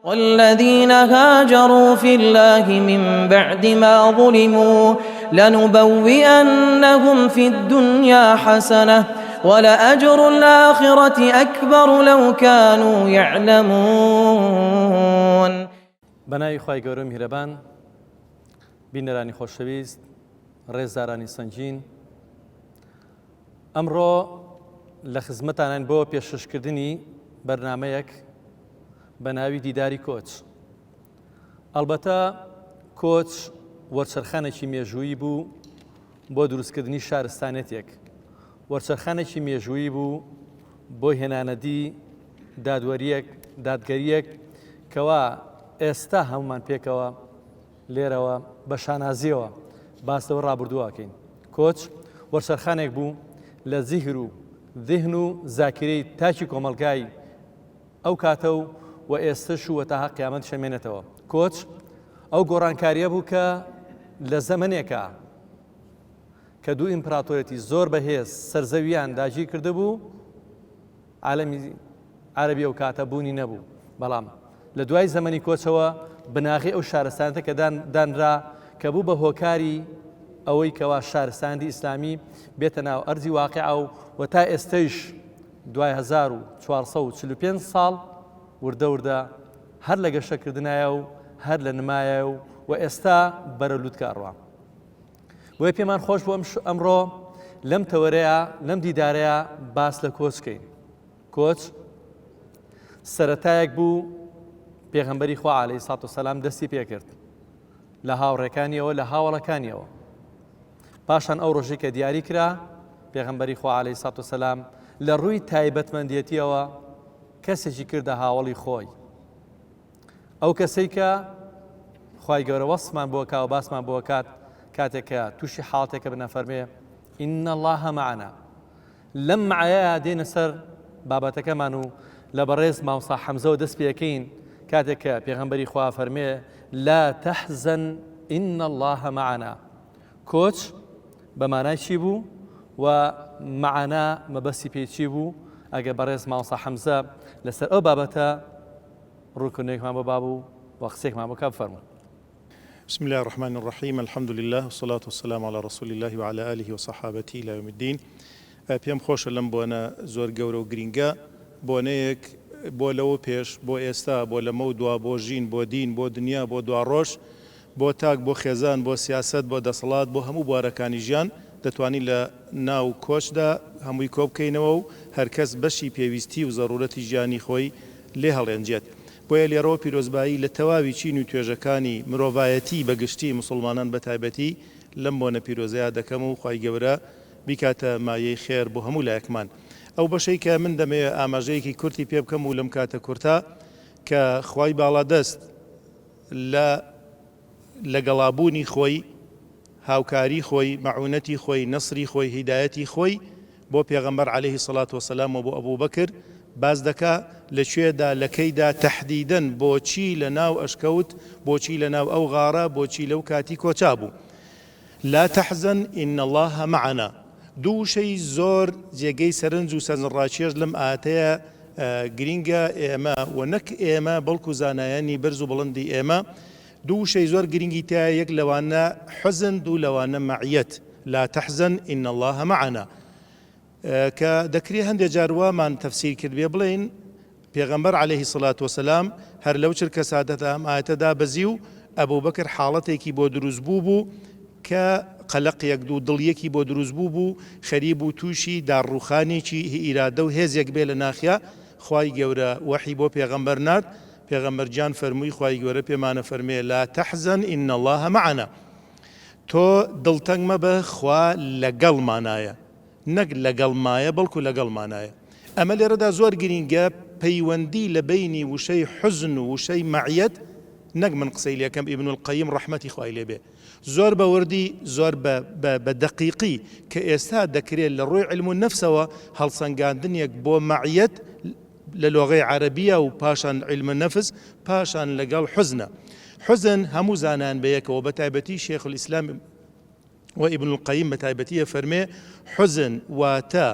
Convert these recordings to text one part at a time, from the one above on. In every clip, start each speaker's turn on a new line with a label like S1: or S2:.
S1: والذين هاجروا في الله من بعد ما ظلموا لنبوئنهم في الدنيا حسنة ولأجر الآخرة أكبر لو كانوا يعلمون.
S2: بەناوی خوای گەورە میهرەبان، بینەرانی خۆشەویست، ڕێزدارانی سەنگین، ئەمڕۆ لە خزمەتانان بۆ پێشکەشکردنی بەرنامەیەک بە ناوی دیداری کۆچ. ئەلبەتە کۆچ وەرچەرخانێکی مێژوویی بوو بۆ دروستکردنی شارستانێتێک، وەرچەرخانێکی مێژوویی بوو بۆ هێنانەدی دادگەریەک کەوا ئێستا هەمومان پێکەوە لێرەوە بە شانازیەوە باستەوە ڕابردووەکەین. کۆچ وەرچەرخانێک بوو لە زیهر و ذهن و زاکرەی تاکی کۆمەلگای ئەو کاتە و ئێستش و وەتاها قیامەت شەمێنێتەوە. کۆچ ئەو گۆڕانکاریە بوو کە لە زەمنێکە کە دوو ئیمپراتۆرەتی زۆر بەهێز سەرزەویان داگیر کرده بوو، عالەمی عەرەبی ئەو کاتە بوونی نەبوو. بەڵام لە دوای زەمەنی کۆچەوە بناغی ئەو شارستانەکە کە دانرا کە بوو بە هۆکاری ئەوەی کەوا شارستانی ئیسلامی بێتە ناو ئەرزی واقعە و تا ئێستەیش دوای 1445 ساڵ وردە هەر لە گەشەکردنایە و هەر لە نمایە و ئێستا بەرە لووتکەڕوە. بۆیە پێمان خۆش بوو ئەمڕۆ لەم تەوەرەیە لەم دیدارەیە باس لە کۆچکەین. کۆچ سەرەتایەک بوو پێغەمبەری خوا عەلەیهی سەڵات وسەلام دەستی پێکرد لە هاوڕێکانیەوە لە هاوڵەکانیەوە. پاشان ئەو ڕۆژەی کە دیاری کرا پێغەمبەری خوا عەلەیهی سەڵات وسەلام لە ڕووی تایبەتمەندیەتیەوە کەسێکی کردە هاوڵی خۆی، ئەو کەسەی کە خوای گەورە وەسفمان بۆ کا و باسمان بۆ کات کاتێککە تووشی حاڵاتێکە بنەفەرمێ ئین الله معنا. لەم معایە دێنە سەر بابەتەکەمان و لە بەڕێز مامۆستا حەمزەوە دەست پێەکەین کاتێککە پێغەمبەری خوا فەرمێ لا تەحزەن ئین الله معنا. کۆچ بە مانای چی بوو و معنا مەبەستی پێچی بوو؟ ئەگە بەڕێز مامۆستا حەمزە لەسەر ئەو بابەتە ڕوونکردنێکمان بۆ بابوو و قسێکمان بۆ کا بفەرموون.
S3: بسم الله الرحمن الرحيم الحمد لله والصلاة والسلام على رسول الله وعلى آله وصحابته إلى يوم الدين. پێم خۆشە لەم بۆنە زۆر گەورە و گرینگە بۆنەیەک بۆ لەوە پێش بۆ ئێستا بۆ لەمە و دوا بۆ ژین بۆ دین بۆ دنیا بۆ دوا ڕۆژ بۆ تاک بۆ خێزان بۆ سیاست بۆ دەسەڵات بۆ هەموو بوارەکانی ژیان دەتوانین لە ناو کۆچدا هەمووی کۆ بکەینەوە و هەرکەس بەشی پێویستی و زەڕورەتی ژیانی خۆی لێ هەڵێنجێت. بۆیە لێرەوە پیرۆزبایی لە تەواوی چین و توێژەکانی مرۆڤایەتی بەگشتی مسلمانان بە تایبەتی لەم بۆنە پیرۆزەیە دەکەم و خوای گەورە بیکاتە مایەی خێر بۆ هەموو لایەکمان. ئەو بەشەی کە من دەمەوێت ئاماژەیەکی کورتی پێ بکەم و لەم کاتە کورتە کە خوای باڵادەست لە گەڵابوونی خۆی، هاوکاری خۆی، مەعونەتی خۆی، نەسری خۆی، هیدایەتی خۆی بۆ پێغەمبەر عەلەیهی سەڵات وسەلام و بۆ ئەبوو بەکر باز دەکا لەکوێدا لەکەیدا تەحدیدەن بۆچی لە ناو ئەشکەوت، بۆچی لە ناو ئەو غاڕە، بۆچی لەو کاتی کۆچا بوو. لا تەحزەن ئین الله معنا. دوو شەی زۆر جێگەی سەرنج و سەرنجڕاکێش لەم ئاتەیە گرینگە ئێمە و نەک ئێمە بەڵکو زانایانی بەرز و بڵندی ئێمە دوو شەی زۆر گرنگی تایە، یەک لەوانە حزن، دوو لەوانە مەعیەت. لا تەحزەن ئین الله معنا کە دەکرێ هەندێک جاروامان تەفسیر کرد بێ بڵێن پێغەمبەر عەلەیهی سەڵات وسەلام هەر لەو چرکە سادەتە ئەم ئاەتەدا بەزی و ئەبوو بەکر حاڵەتێکی بۆ دروست بوو کە قەلەقێک دوو دڵیەکی بۆ دروست بوو خەریب و تووشی داڕوخانێکی ئیرادە و هێزێک بێ لە ناخیا. خوای گەورە وەحی بۆ پێغەمبەر نارد، پێغەمبەر گیان فەرمووی خوای گەورە پێمانە فەرمێ لا تەحزەن ئین الله معنا. تۆ دڵتەنگ مەبە، خوا لەگەڵمانایە، نەک لەگەڵمایە بەڵکو لەگەڵمانایە. ئەمە لێرەدا زۆر گرینگە پەیوەندی لە بینی وشەی حزن و وشەی مەعیەت، نەک من قسەی لێکەم ئیبن القەیم ڕەحمەتی خوای لێبێ زۆر بە وردی زۆر بە دەقیقی کە ئێستا دەکرێت لە ڕووی علم و نەفسەوە هەڵسەنگاندنێک بۆ مەعیەت لە لۆغەی عەرەبیە و پاشان علم نەفس پاشان لەگەڵ حزنە. حزن هەموو زانان بەیەکەوە بە تایبەتی شێخ الئیسلام و ئیبن القەیم بە تایبەتیە فەرمێ حزن واتە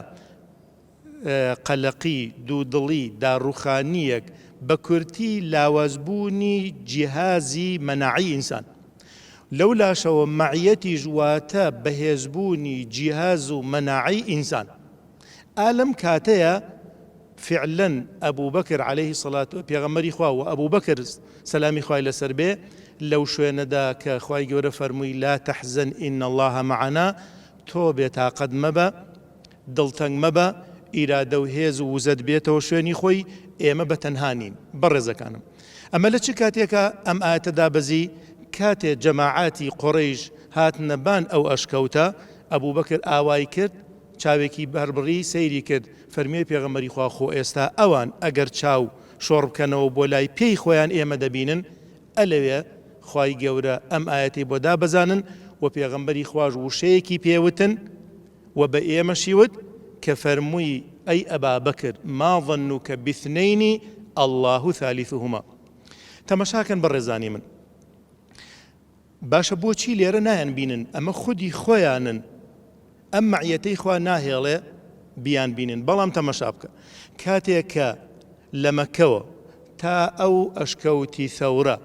S3: قەلەقی، دوودڵی، داڕوخانیەک بە کورتی لاوازبوونی جیهازی مەناعی ئینسان لەو لاشەوە مەعیەتی ژواتە بەهێزبوونی جیهاز و مەناعی ئینسان ئالم کاتەیە فعلا ئەبوو بەکر عليه سڵات پێغەمبەری خوا و ئەبوو بەکر سەلامی خوای لەسەر بێ لەو شوێنەدا کە خوای گەورە فەرمووی لا تەحزن ئین الله معنا تۆ بێتاقەت مەبە دڵتەنگ مەبە ئیرادە و هێز و وزەت بێتەوە شوێنی خۆی ئێمە بەتەنهانین بەڕێزەکانم ئەمە لە چ کاتێکە ئەم ئاەتەدا بەزی کاتێ جەماعاتی قوڕیش هاتنەبان ئەو ئەشکەوتە ئەبوو بەکر ئاوای کرد چاوێکی بەربڕی سەیری کرد فەرمیێ پێغەمبەری خوا خۆ ئێستا ئەوان ئەگەر چاو شۆڕ بکەنەوە بۆ لای پێی خۆیان ئێمە دەبینن ئەلەوێ خوای گەورە ئەم ئاەتی بۆ دابەزانن و پێغەمبەری خواش وشەیەکی پێوتن و بە ئێمەشیوت کە فەرمووی ئەی ئەبا بەکر ما ظنوک باثنین الله ثالثهما تەمەشاکەن بەڕێزانی من باشە بۆچی لێرە نایان بینن ئەمە خودی خۆیانن ئەم مەعیەتەی خوا ناهێڵێ بیان بینن بەڵام تەمەشا بکە کاتێک کە لە مەکەوە تا ئەو ئەشکەوتی ثەورە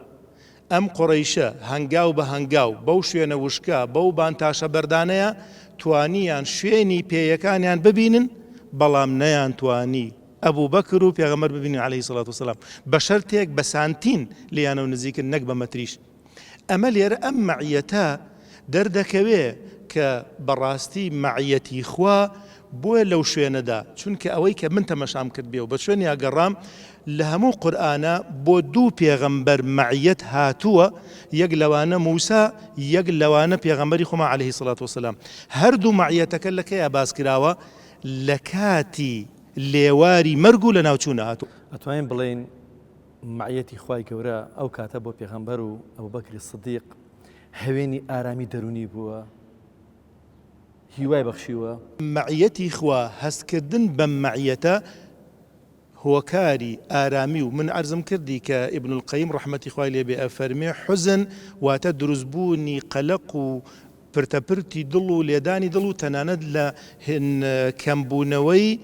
S3: ئەم قوڕەیشە هەنگاو بە هەنگاو بەو شوێنە وشکە بەو بانتاشە بەردانەیە توانیان شوێنی پێیەکانیان ببینن بەڵام نەیان توانی ئەبوو بەکر و پێغەمبەر ببینن عەلەیهی سەڵات وسەلام بە شەرتێک بە سانتین لیانە و نزیکن نەک بە مەتریش ئەمە لێرە ئەم مەعیەتە دەردەکەوێ کە بەڕاستی مەعیەتی خوا بۆیە لەو شوێنەدا چونکە ئەوەی کە من تەمەشام کرد بێ و بە شوێنی ئاگەڕام لە هەموو قورئانە بۆ دوو پێغەمبەر مەعیەت هاتووە یەک لەوانە موسا یەک لەوانە پێغەمبەری خۆمان عەلەیهی سەڵات وسەلام هەردوو مەعیەتەکە لە کەیە باس کراوە لە کاتی لێواری مەرگ و لە ناوچوونە هاتوو
S2: ئەتوانین بڵێن مەعیەتی خوای گەورە ئەو کاتە بۆ پێغەمبەر و ئەبوو بەکری سدیق هەوێنی ئارامی دەرونی بووە هیوای بەخشیوە
S3: مەعیەتی خوا هەستکردن بەم مەعیەتە هۆکاری ئارامی و من عەرزم کردی کە ئیبن القەیم ڕەحمەتی خوای لێ بێ ئەفەرمێ حوزن واتە دروستبوونی قەلەق و پرتەپرتی دڵ و لێدانی دڵ و تەنانەت لە کەمبوونەوەی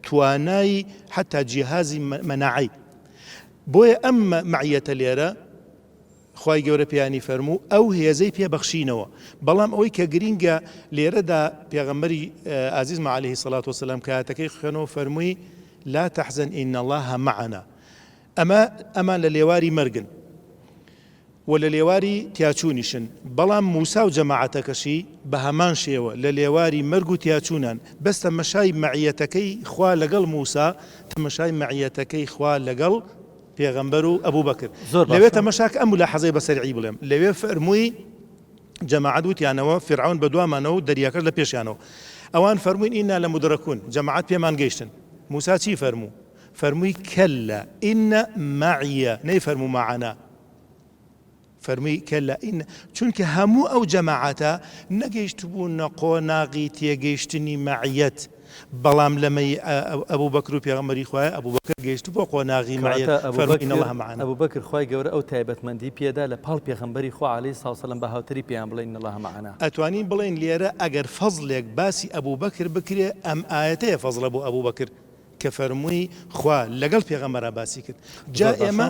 S3: توانای حتا جیهازی مەناعی بۆیە ئەم مەعیەتە لێرە خوای گەورە پێیانی فەرموو ئەو هێزەی پێبەخشینەوە بەڵام ئەوەی کە گرینگە لێرەدا پێغەمبەری ئازیزمە عەلەیهی سەڵات وسەلام کە ئاەتەکەی خوێنەوە فەرمووی لا تەحزن ئین الله معنا ئەمان لە لێواری مەرگن و لە لێواری تیاچوونیشن بەڵام موسا و جەماعەتەکەشی بە هەمان شێوە لە لێواری مەرگ و تیاچوونان بەس تەمەشای مەعیەتەکەی خوا لەگەڵ موسا تەمەشای مەعیەتەکەی خوا لەگەڵ پێغەمبەر و ئەبوو بەکر لەوێ تەمەشاک ئەم لە حەزەی بەسەرعی بڵێم لەوێ فەرمووی جەماعەت وتیانەوە فیرعون بە دوامانەوە و دەریاکەش لە پێشیانەوە ئەوان فەرمووین ئینا لە مودرەکون جەماعەت پێمان گەیشتن موسا چی فەرموو فەرمووی کەللا ئینە مەعیە نەیفەرموو معنا فەرمووی کەللا ئینە چونکە هەموو ئەو جەماعەتە نەگەیشت بوونە قۆناغی تێگەیشتنی مەعیەت بەڵام لەمەی ئەبوو بەکر و پێغەمبەری خوایە ئەبوو بەکر گەیشت بۆ قۆناغی مەعیەت فەرمووی ئین الله معنا
S2: ئەبوو بەکر خوای گەورە ئەو تایبەتمەندی پێدا لە پاڵ پێغەمبەری خوا عەلەیهی سەڵات وسەلام بە هاوتەری پێیان بڵێن ئین الله معنا
S3: ئەتوانین بڵێن لێرە ئەگەر فەزلێک باسی ئەبوو بەکر بکرێ ئەم ئاەتەیە فەزلە بۆ ئەبوو بەکر کە فەرمووی خوا لەگەڵ پێغەمبەرە باسی کرد جا ئێمە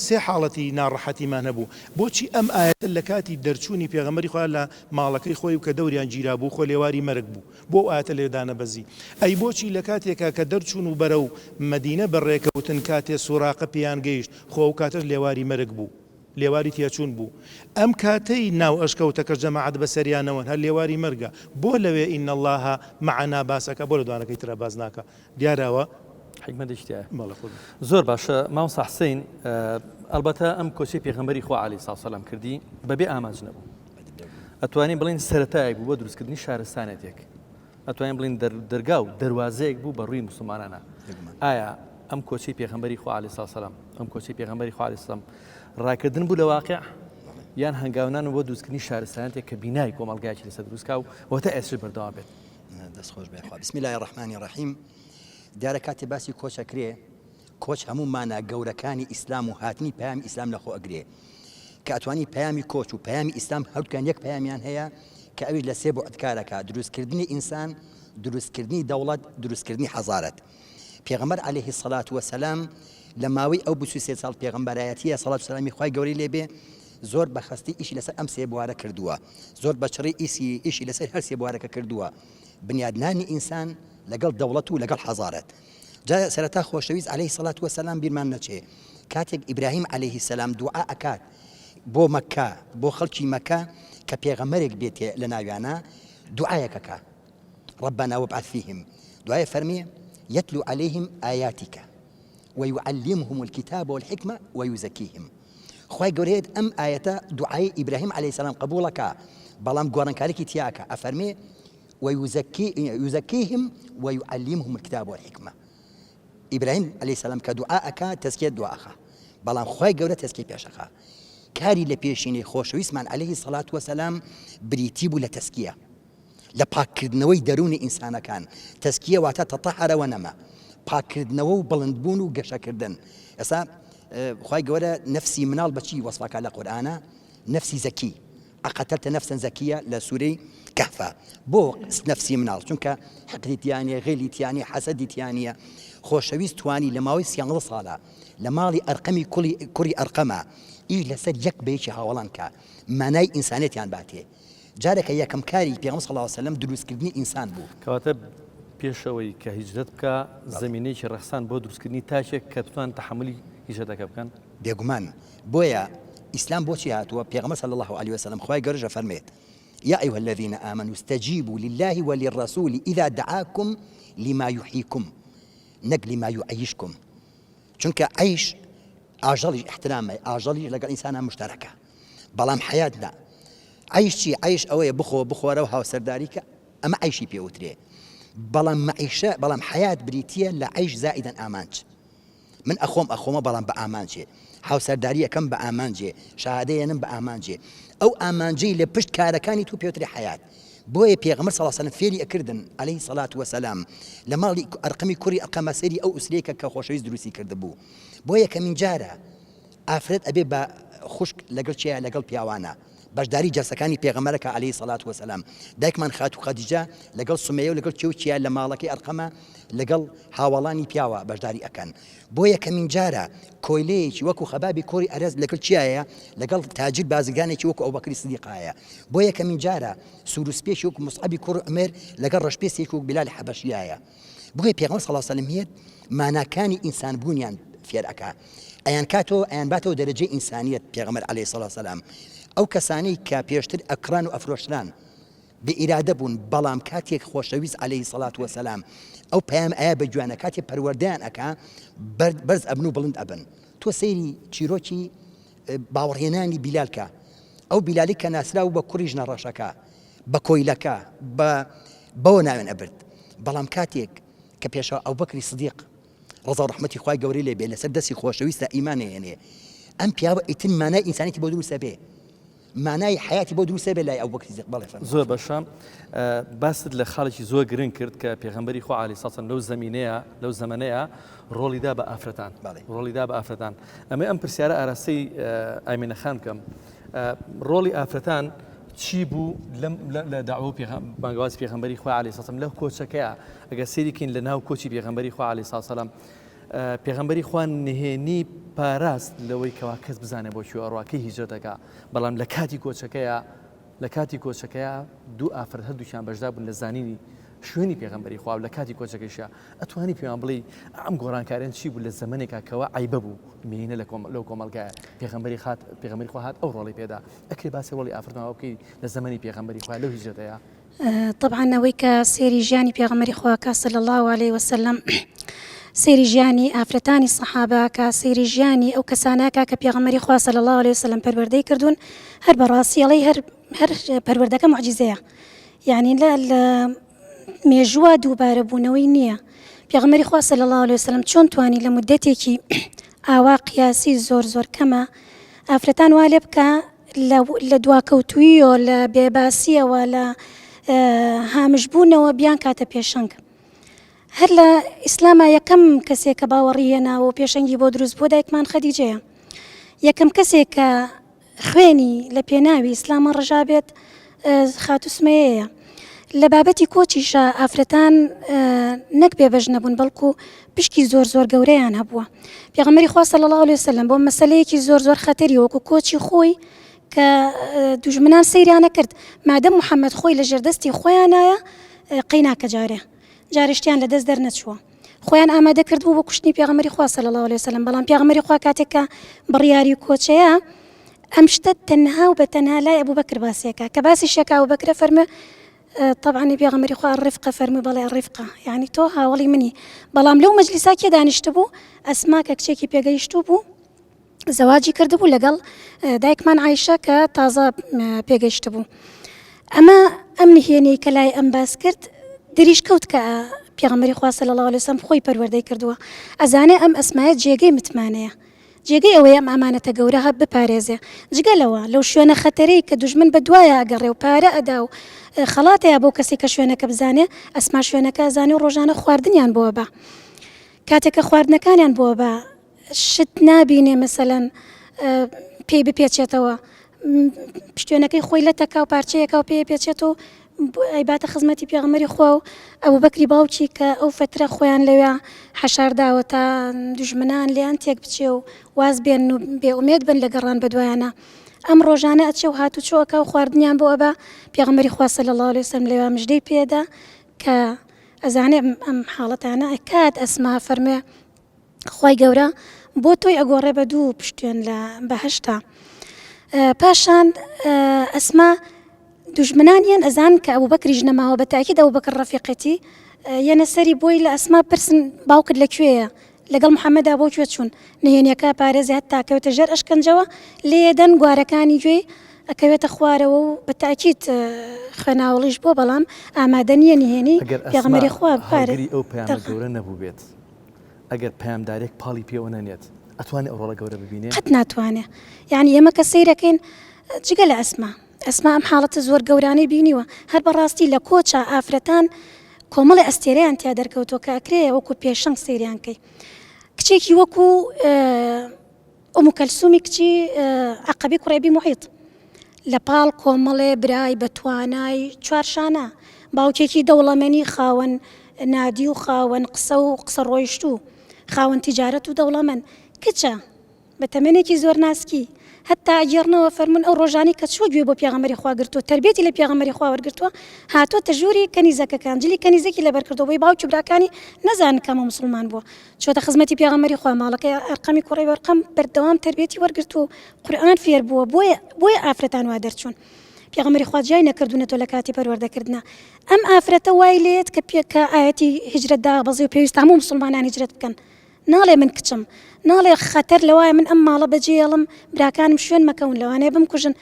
S3: سێ حاڵەتی ناڕەحەتیمان هەبوو بۆچی ئەم ئاەتە لە کاتی دەرچوونی پێغەمبەری خوا لە ماڵەکەی خۆی و کە دەوریان گیرا بوو خۆ لێواری مەرگ بوو بۆ ئاەتە لێدانە بەزی ئەی بۆچی لە کاتێکە کە دەرچوون و بەرە و مەدینە بەڕێکەوتن کاتێ سوراقە پێیان گەیشت خۆ و کاتەش لێواری مەرگ بوو لێواری تیاچوون بوو ئەم کاتەی ناو ئەشکەوتەکە جەماعەت بەسەریانەوە هەر لێواری مەرگە بۆ لەوێ ئین الله معنا باسەکە بۆ لە دوانەکەی ترە باز ناکە دیارەوە
S2: حکمەتێکی تایە زۆر باشە مامۆستا حسەین ئەلبەتە ئەم کۆچەی پێغەمبەری خوا عەلەیهی سەڵات وسەلام کردی بەبێ ئامانج نەبوو ئەتوانین بڵین سەرەتایەک بوو بۆ دروستکردنی شارستانێتێک ئەتوانین بڵین دەرگا و دەواازەیەک بوو بە ڕووی موسڵمانانە ئایا ئەم کۆچەی پێغەمبەری خوا عەلەیهی سەڵات وسەلام ئەم کۆچەی پێغەمبەری خوا عەلەیهی سەڵام ڕاکردن بوو لە واقع یان هەنگاونان بۆ دروستکردنی شارستانێتێک کە بینای کۆمەڵگایەکی لەسەر دروستکا و وەتە ئێسش بەردەوام بێت
S4: دەستخۆش بێ خوا بسم الله الرحمن الرحیم دیارە کاتی باسی کۆچەکرێ کۆچ هەموو مانە گەورەکانی ئیسلام و هاتنی پەیامی ئیسلام لەخۆ ئەگرێ کە ئەتوانی پەیامی کۆچ و پەیامی ئیسلام هەردووکیان یەک پەیامیان هەیە کە ئەوی لە سێ بوعدکارەکە دروستکردنی ئینسان دروستکردنی دەوڵەت دروستکردنی حەزارەت پێغەمبەر عەلەیهی سەڵات وەسەلام لە ماوەی ئەو 23 ساڵ پێغەمبەرایەتیە سەڵات و سەلامی خوای گەورەی لێبێ زۆر بەخەستی ئیشی لەسەر ئەم سێ بوارە کردووە زۆر بەچڕی ئیشی لەسەر هەر سێ بوارەکە کردووە بنیادنانی ئینسان لەگەڵ دەوڵەت و لەگەڵ حەزارەت جا سەرەتا خۆشەویست عەلەیهی سەڵات وەسەلام بیرمان نەچێ کاتێک ئیبراهیم عەلەیهی سەلام دوعا ئەکات بۆ مەککە بۆ خەڵکی مەککە کە پێغەمبەرێک بێتێ لە ناویانە دوعایەکەکە ربنا وابعث فيهم دعاء فرمي يتلو عليهم آياتك ويعلمهم الكتاب والحكمة ويزكيهم خواهي قريت أم آية دعاء إبراهيم عليه السلام قبولك بلام قران كاريكي تياك أفرمي ويزكيهم ويعلمهم الكتاب والحكمة إبراهيم عليه السلام كدعاءك تزكية دعاءك بلام خواهي قريت تزكية بيشك كاري لبيشيني خوش ويسمان عليه الصلاة والسلام بريتيب لتزكية لە پاکردنەوەی دەرونی ئینسانەکان تەزکیە واتە تەطەهەرە وەنەما پاکردنەوە و بڵندبوون و گەشەکردن ئێستا خوای گەورە نەفسی مناڵ بەچی وەسفەکە لە قورئانە نەفسی زەکی ئەقەتەلتە نەفسەن زەکیە لە سوورەی کەهفە بۆ نەفسی مناڵ چونکە حەقدی تیانە غێلی تیانە حەسەدی تیانە خۆشەویست توانی لە ماوەی 30 ساڵە لە ماڵی ئەرقەمی کوڕی ئەرقەمە ئیش لەسەر یەک بەیەکی هاوڵان کە مانای ئینسانێتیان باتێ جارێکە یەکەم کاری پێغەمبەر صلی الله علیه و سلم دروستکردنی ئینسان بوو
S2: کەواتە پێشەوەی کە هیجرەت بکە زمینەیەکی ڕەخسان بۆ دروستکردنی تاشێک کە بتوان تەحملی هیجرەتەکە بکەن
S4: بێگومان بۆیە ئیسلام بۆچی هاتووە پێغەمبەر صلی الله علیه و سلم خوای گەورە فەرمێت يا أيها الذين آمنوا استجيبوا لله وللرسول إذا دعاكم لما يحييكم نق لما يعيشكم چونکە عيش ئاژەڵی احترامە ئاژەڵی لەگەڵ ئینسانە مشتەرەکە بەڵام حەیاتنا عيش چی عيش ئەوەیە بخۆرە و هاوسەرداریکە ئەمە عیشی پێوترێ بەڵام معیشە بەڵام حەیات بریتیە لە عیش زائیدەن ئامانج من ئەخۆمە بەڵام بە ئامانجێ هاوسەرداری یەکەم بە ئامانجێ شەهادەیەنم بە ئامانجێ ئەو ئامانجەی لە پشت کارەکانی تو پێوترێ حەیات بۆیە پێغەمبەر صلی الله علیه و سلم فێری ئەکردن عەلەیهی سەڵات وەسەلام لە ماڵی ئەرقەمی کوڕی ئەرقەمە سەیری ئەو ئوسرەیەکە کە خۆشەویست دروستی کردبوو بۆ یەکەمین جارە ئافرەت ئەبێ بە خوشک لەگەڵ چیە لەگەڵ پیاوانە بەشداری جەلسەکانی پێغەمبەرەکە عەلەیهی سەڵات وەسەلام دایکمان خاتو خەدیجە لەگەڵ سومەیە و لەگەڵ چێوچیە لە ماڵەکەی ئەرقەمە لەگەڵ هاوڵانی پیاوە بەشداری ئەکەن بۆ یەکەمین جارە کۆیلەیەکی وەکو خەبابی کوڕی ئەرەز لەگەڵ چیایە لەگەڵ تاجر بازرگانێکی وەکو ئەوبەکری سیدیقایە بۆ یەکەمین جارە سوروسپێشی وەکو موسعەبی کوڕ عومێر لەگەڵ ڕەشپێسێکی وەکو بیلال حەبەشیایە بۆیە پێغەمبەر صلی الله علیه و سلم هێت ماناکانی ئینسان بوونیان فێر ئەکا ئەیان باتەوە دەرەجەی ئینسانیەت پێغەمبەر عەلەیهی سەڵات وسەلام ئەو کەسانەی کە پێشتر ئەکران و ئەفرۆشران بئیرادە بوون بەڵام کاتێک خۆشەویست عەلەیهی سەڵات وسەلام ئەو پەیام ئایا بە جوانە کاتێک پەروەردەیان ئەکا بەرز ئەبن و بڵند ئەبن تۆ سەیری چیرۆکی باوەڕهێنانی بیلالکە ئەو بیلالی کە ناسراو بە کوڕی ژنە ڕەشەکە بە کۆیلەکە بەوە ناوێن ئەبرد بەڵام کاتێک کە پێشەوە ئەوبەکری سیدیق ڕەزا و ڕەحمەتی خوای گەورەی لێ بێ لەسەر دەستی خۆشەویستە ئیمانێنێ ئەم پیاوە ئیتر مانای ئینسانیەتی بۆ دروستە بێ مانای حیاتی بۆ دروستە بێ لای ئەوبەکری سیدیق بەڵێ فەرمووی
S2: زۆر بەشە باست لە خاڵێکی زۆر گرنگ کرد کە پێغەمبەری خوا عەلەیهی سەڵات وسەلام لەو زەمانەیە ڕۆڵیدا بە ئافرەتان ڕۆڵیدا بە ئافرەتان ئەمە ئەم پرسیارە ئاراستەی ئایمینە خان بکەم ڕۆڵی ئافرەتان چی بوو لە داعوە بانگەوازی پێغەمبەری خوا عەلەیهی سەڵات وسەلام لەو کۆچەکەیە ئەگەر سەیریکەین لە ناو کۆچی پێغەمبەری خوا عەلەیهی سەڵات وسەلام پێغەمبەری خوا نهێنی پاراست لەوەی کەوا کەس بزانێ بۆ کوێ ئەڕواکەی هیجرەتەکە بەڵام لە کاتی کۆچەکەیە دوو ئافرەت هەردووکیان بەشدار بوون لە زانینی شوێنی پێغەمبەری خوا و لە کاتی کۆچەکەیشە ئەتوانی پێیان بڵێ ئەم گۆڕانکاریان چی بوو لە زەمانێکە کەوا عیبە بوو مێنە لەو کۆمەلگایە پێغەمبەری خوا هات ئەو ڕۆڵی پێدا ئەکرێ باسی ڕۆڵی ئافرەتەوە بکەی لە زەمانی پێغەمبەری خوا لەو هیجرەتەیە
S5: طبعا ئەوەی کە سێری ژیانی پێغەمبەری خوا صلی الله علیه وسلم سێری ژیانی ئافرەتانی سەحابە کە سێری ژیانی ئەو کەسانەکە کە پێغەمبەری خوا صلی الله علیه وسلم پەروەردەی کردوون هەر بەڕاستی ئەڵێ هەر پەروەردەکە معجزەیە یعنی لە مێژووە دووبارە بوونەوەی نییە پێغەمبەری خوا صلی الله علیه وسلم چۆن توانی لە مودەتێکی ئاوا قیاسی زۆر کەمە ئافرەتان وا لێ بکە لە دواکەوتوویەوە لە بێباسیەوە لە هامشبوونەوە بیان کاتە پێشەنگ هەر لە ئیسلامە یەکەم کەسێک کە باوەڕی هێناوە و پێشەنگی بۆ دروست بۆ دایکمان خەدیجەیە یەکەم کەسێک کە خوێنی لە پێناوی ئیسلامە ڕژا بێت خاتوو سمەیەیە لە بابەتی کۆچیشە ئافرەتان نەک بێبەژ نەبوون بەڵکو پشکی زۆر گەورەیان هەبووە. پێغەمبەری خوا صلی الله علیه وسلم بۆ مەسەلەیەکی زۆر خەتەری وەکو کۆچی خۆی کە دوژمنان سەیریانە کرد مادەم محەممەد خۆی لە ژێردەستی خۆیانایە قەیناکە جارشتیان لە دەست دەرنەچووە خۆیان ئامادە کردبوو بۆ کوشتنی پێغەمبەری خوا صلی الله علیه وسلم بەڵام پێغەمبەری خوا کاتێکە بڕیاری کۆچەیە ئەم شتە تەنها و بە تەنها لای ئەبوبەکر باسیەکە کە باسی شێکا ئەبوبەکرە فەرمە طبعا پێغەمبەری خوا الرفقە فەرمووی بەڵێ الرفقە یعنی تۆ هاوڵی منی بەڵام لەو مەجلیسا کێ دانیشت بوو ئەسما کە کچێکی پێگەیشتوو بوو زەواجی کردبوو لەگەڵ دایکمان عایشە کە تازە پێگەیشت بوو ئەم نهێنەی کە لای ئەم باس کرد دریش کەوت کە پێغەمبەری خوا صلی الله علیه وسلم خۆی پەروەردەی کردووە ئەزانێ ئەم ئەسمایە جێگەی متمانەیە جێگەی ئەوەیە ئەم ئامانەتە گەورە هەب بپارێزێ جگەلەوە لەو شوێنە خەتەرەی کە دوژمن بە دوایە ئەگەڕێ و پارە ئەدا و خەڵاتەیە بۆ کەسی کە شوێنەکە بزانێ ئەسما شوێنەکە ئەزانێ و ڕۆژانە خواردنیان بۆوە بە کاتێکە خواردنەکانیان بۆوە بە شت نابینێ مەسەلەن پێی بپێچێتەوە شوێنەکەی خۆی لە تەکا و پارچەیەکە و پێ پێچێتەوە ئەیباتە خزمەتی پێغەمبەری خوا و ئەبوبەکری باوکی کە ئەو فترە خۆیان لەوێ حەشارداوە تا دوژمنان لێیان تێک بچێ و واز بێن و بێئومێد بن لە گەڕان بەدوایانە ئەم ڕۆژانە ئەچێ و هاتوچۆکە و خواردنیان بۆ ئەبا پێغەمبەری خوا صلی الله علیه وسلم لەوێ مژدەی پێدا کە ئەزانێ ئەم حاڵەتانە ئەکات ئەسما فەرمێ خوای گەورە بۆ تۆی ئەگۆڕێ بە دوو پشتێن لە بەهەشتا پاشان ئەسما دوژمنانیان ئەزان کە ئەبوبەکریش نەماوە بە تاکید ئەبوبەکر ڕەفیقەتی یەنە سەری بۆی لە ئەسما پرسن باوکت لەکوێیە لەگەڵ محەممەدا بۆ کوێ چوون نهێنیەکە پارێزی هەتا کەوتە ژێر ئەشکەنجەوە لێدەن گوارەکانی گوێی ئەکەوێتە خوارەوە و بە تاکید خوێناوڵیش بۆ بەڵام ئامادە نییە نهێنی پێغەمبەری خوا
S2: بپارێزی ئەو پەیامە گەورە نەبوو بێت ئەگەر پەیامدارێک پاڵی پێوە نەنێت ئەتوانێت ئەو ڕۆڵە گەورە ببینێت
S5: قەت ناتوانێت یعنی ئێمە کە سەیرەکەین جگە لە ئەسما ئەم حاڵەتە زۆر گەورانەی بینیوە هەر بەڕاستی لە کۆچە ئافرەتان کۆمەڵی ئەستێرەیان تیا دەرکەوتۆ کە ئەکرێ وەکو پێشەنگ سەیریانکەی کچێکی وەکو ئومو کەلسومی کچی عەقەبی کوڕێبی موحیط لە پاڵ کۆمەڵێ برای بەتوانای چوارشانە باوکێکی دەوڵەمەنی خاوەن نادی و خاوەن قسە و قسە ڕۆیشت و خاوەن تیجارەت و دەوڵەمەن کچە بە تەمەنێکی زۆر ناسکی هەتا ئەگێڕنەوە فەرمون ئەو ڕۆژانی کە چوە گوێ بۆ پێغەمبەری خوا گرتووە تربێتی لە پێغەمبەری خوا وەرگرتووە هاتۆتە ژووری کەنیزەکەکان جلی کەنیزێکی لەبەر کردەوە بۆی باوکی براکانی نەزانن کەمە مسلمان بووە چۆتە خزمەتی پێغەمبەری خوا ماڵەکەی ئەرقەمی کوڕی وەرقەم بەردەوام تربێتی وەرگرتووە قورئان فێر بووە بۆیە ئافرەتان وا دەرچوون پێغەمبەری خوا جای نەکردوونەتۆ لە کاتی پەروەردەکردنا ئەم ئافرەتە وای لێت کە ئاەتی هیجرەت دابەزی و پێویست هەموو مسلمانان هیجرەت بکەن ناڵێ من کچم ناڵێ خەتەر لەوایە من ئەم ماڵە بەجێڵم براکانم شوێن مەکەون لەوانەیە بمکوژن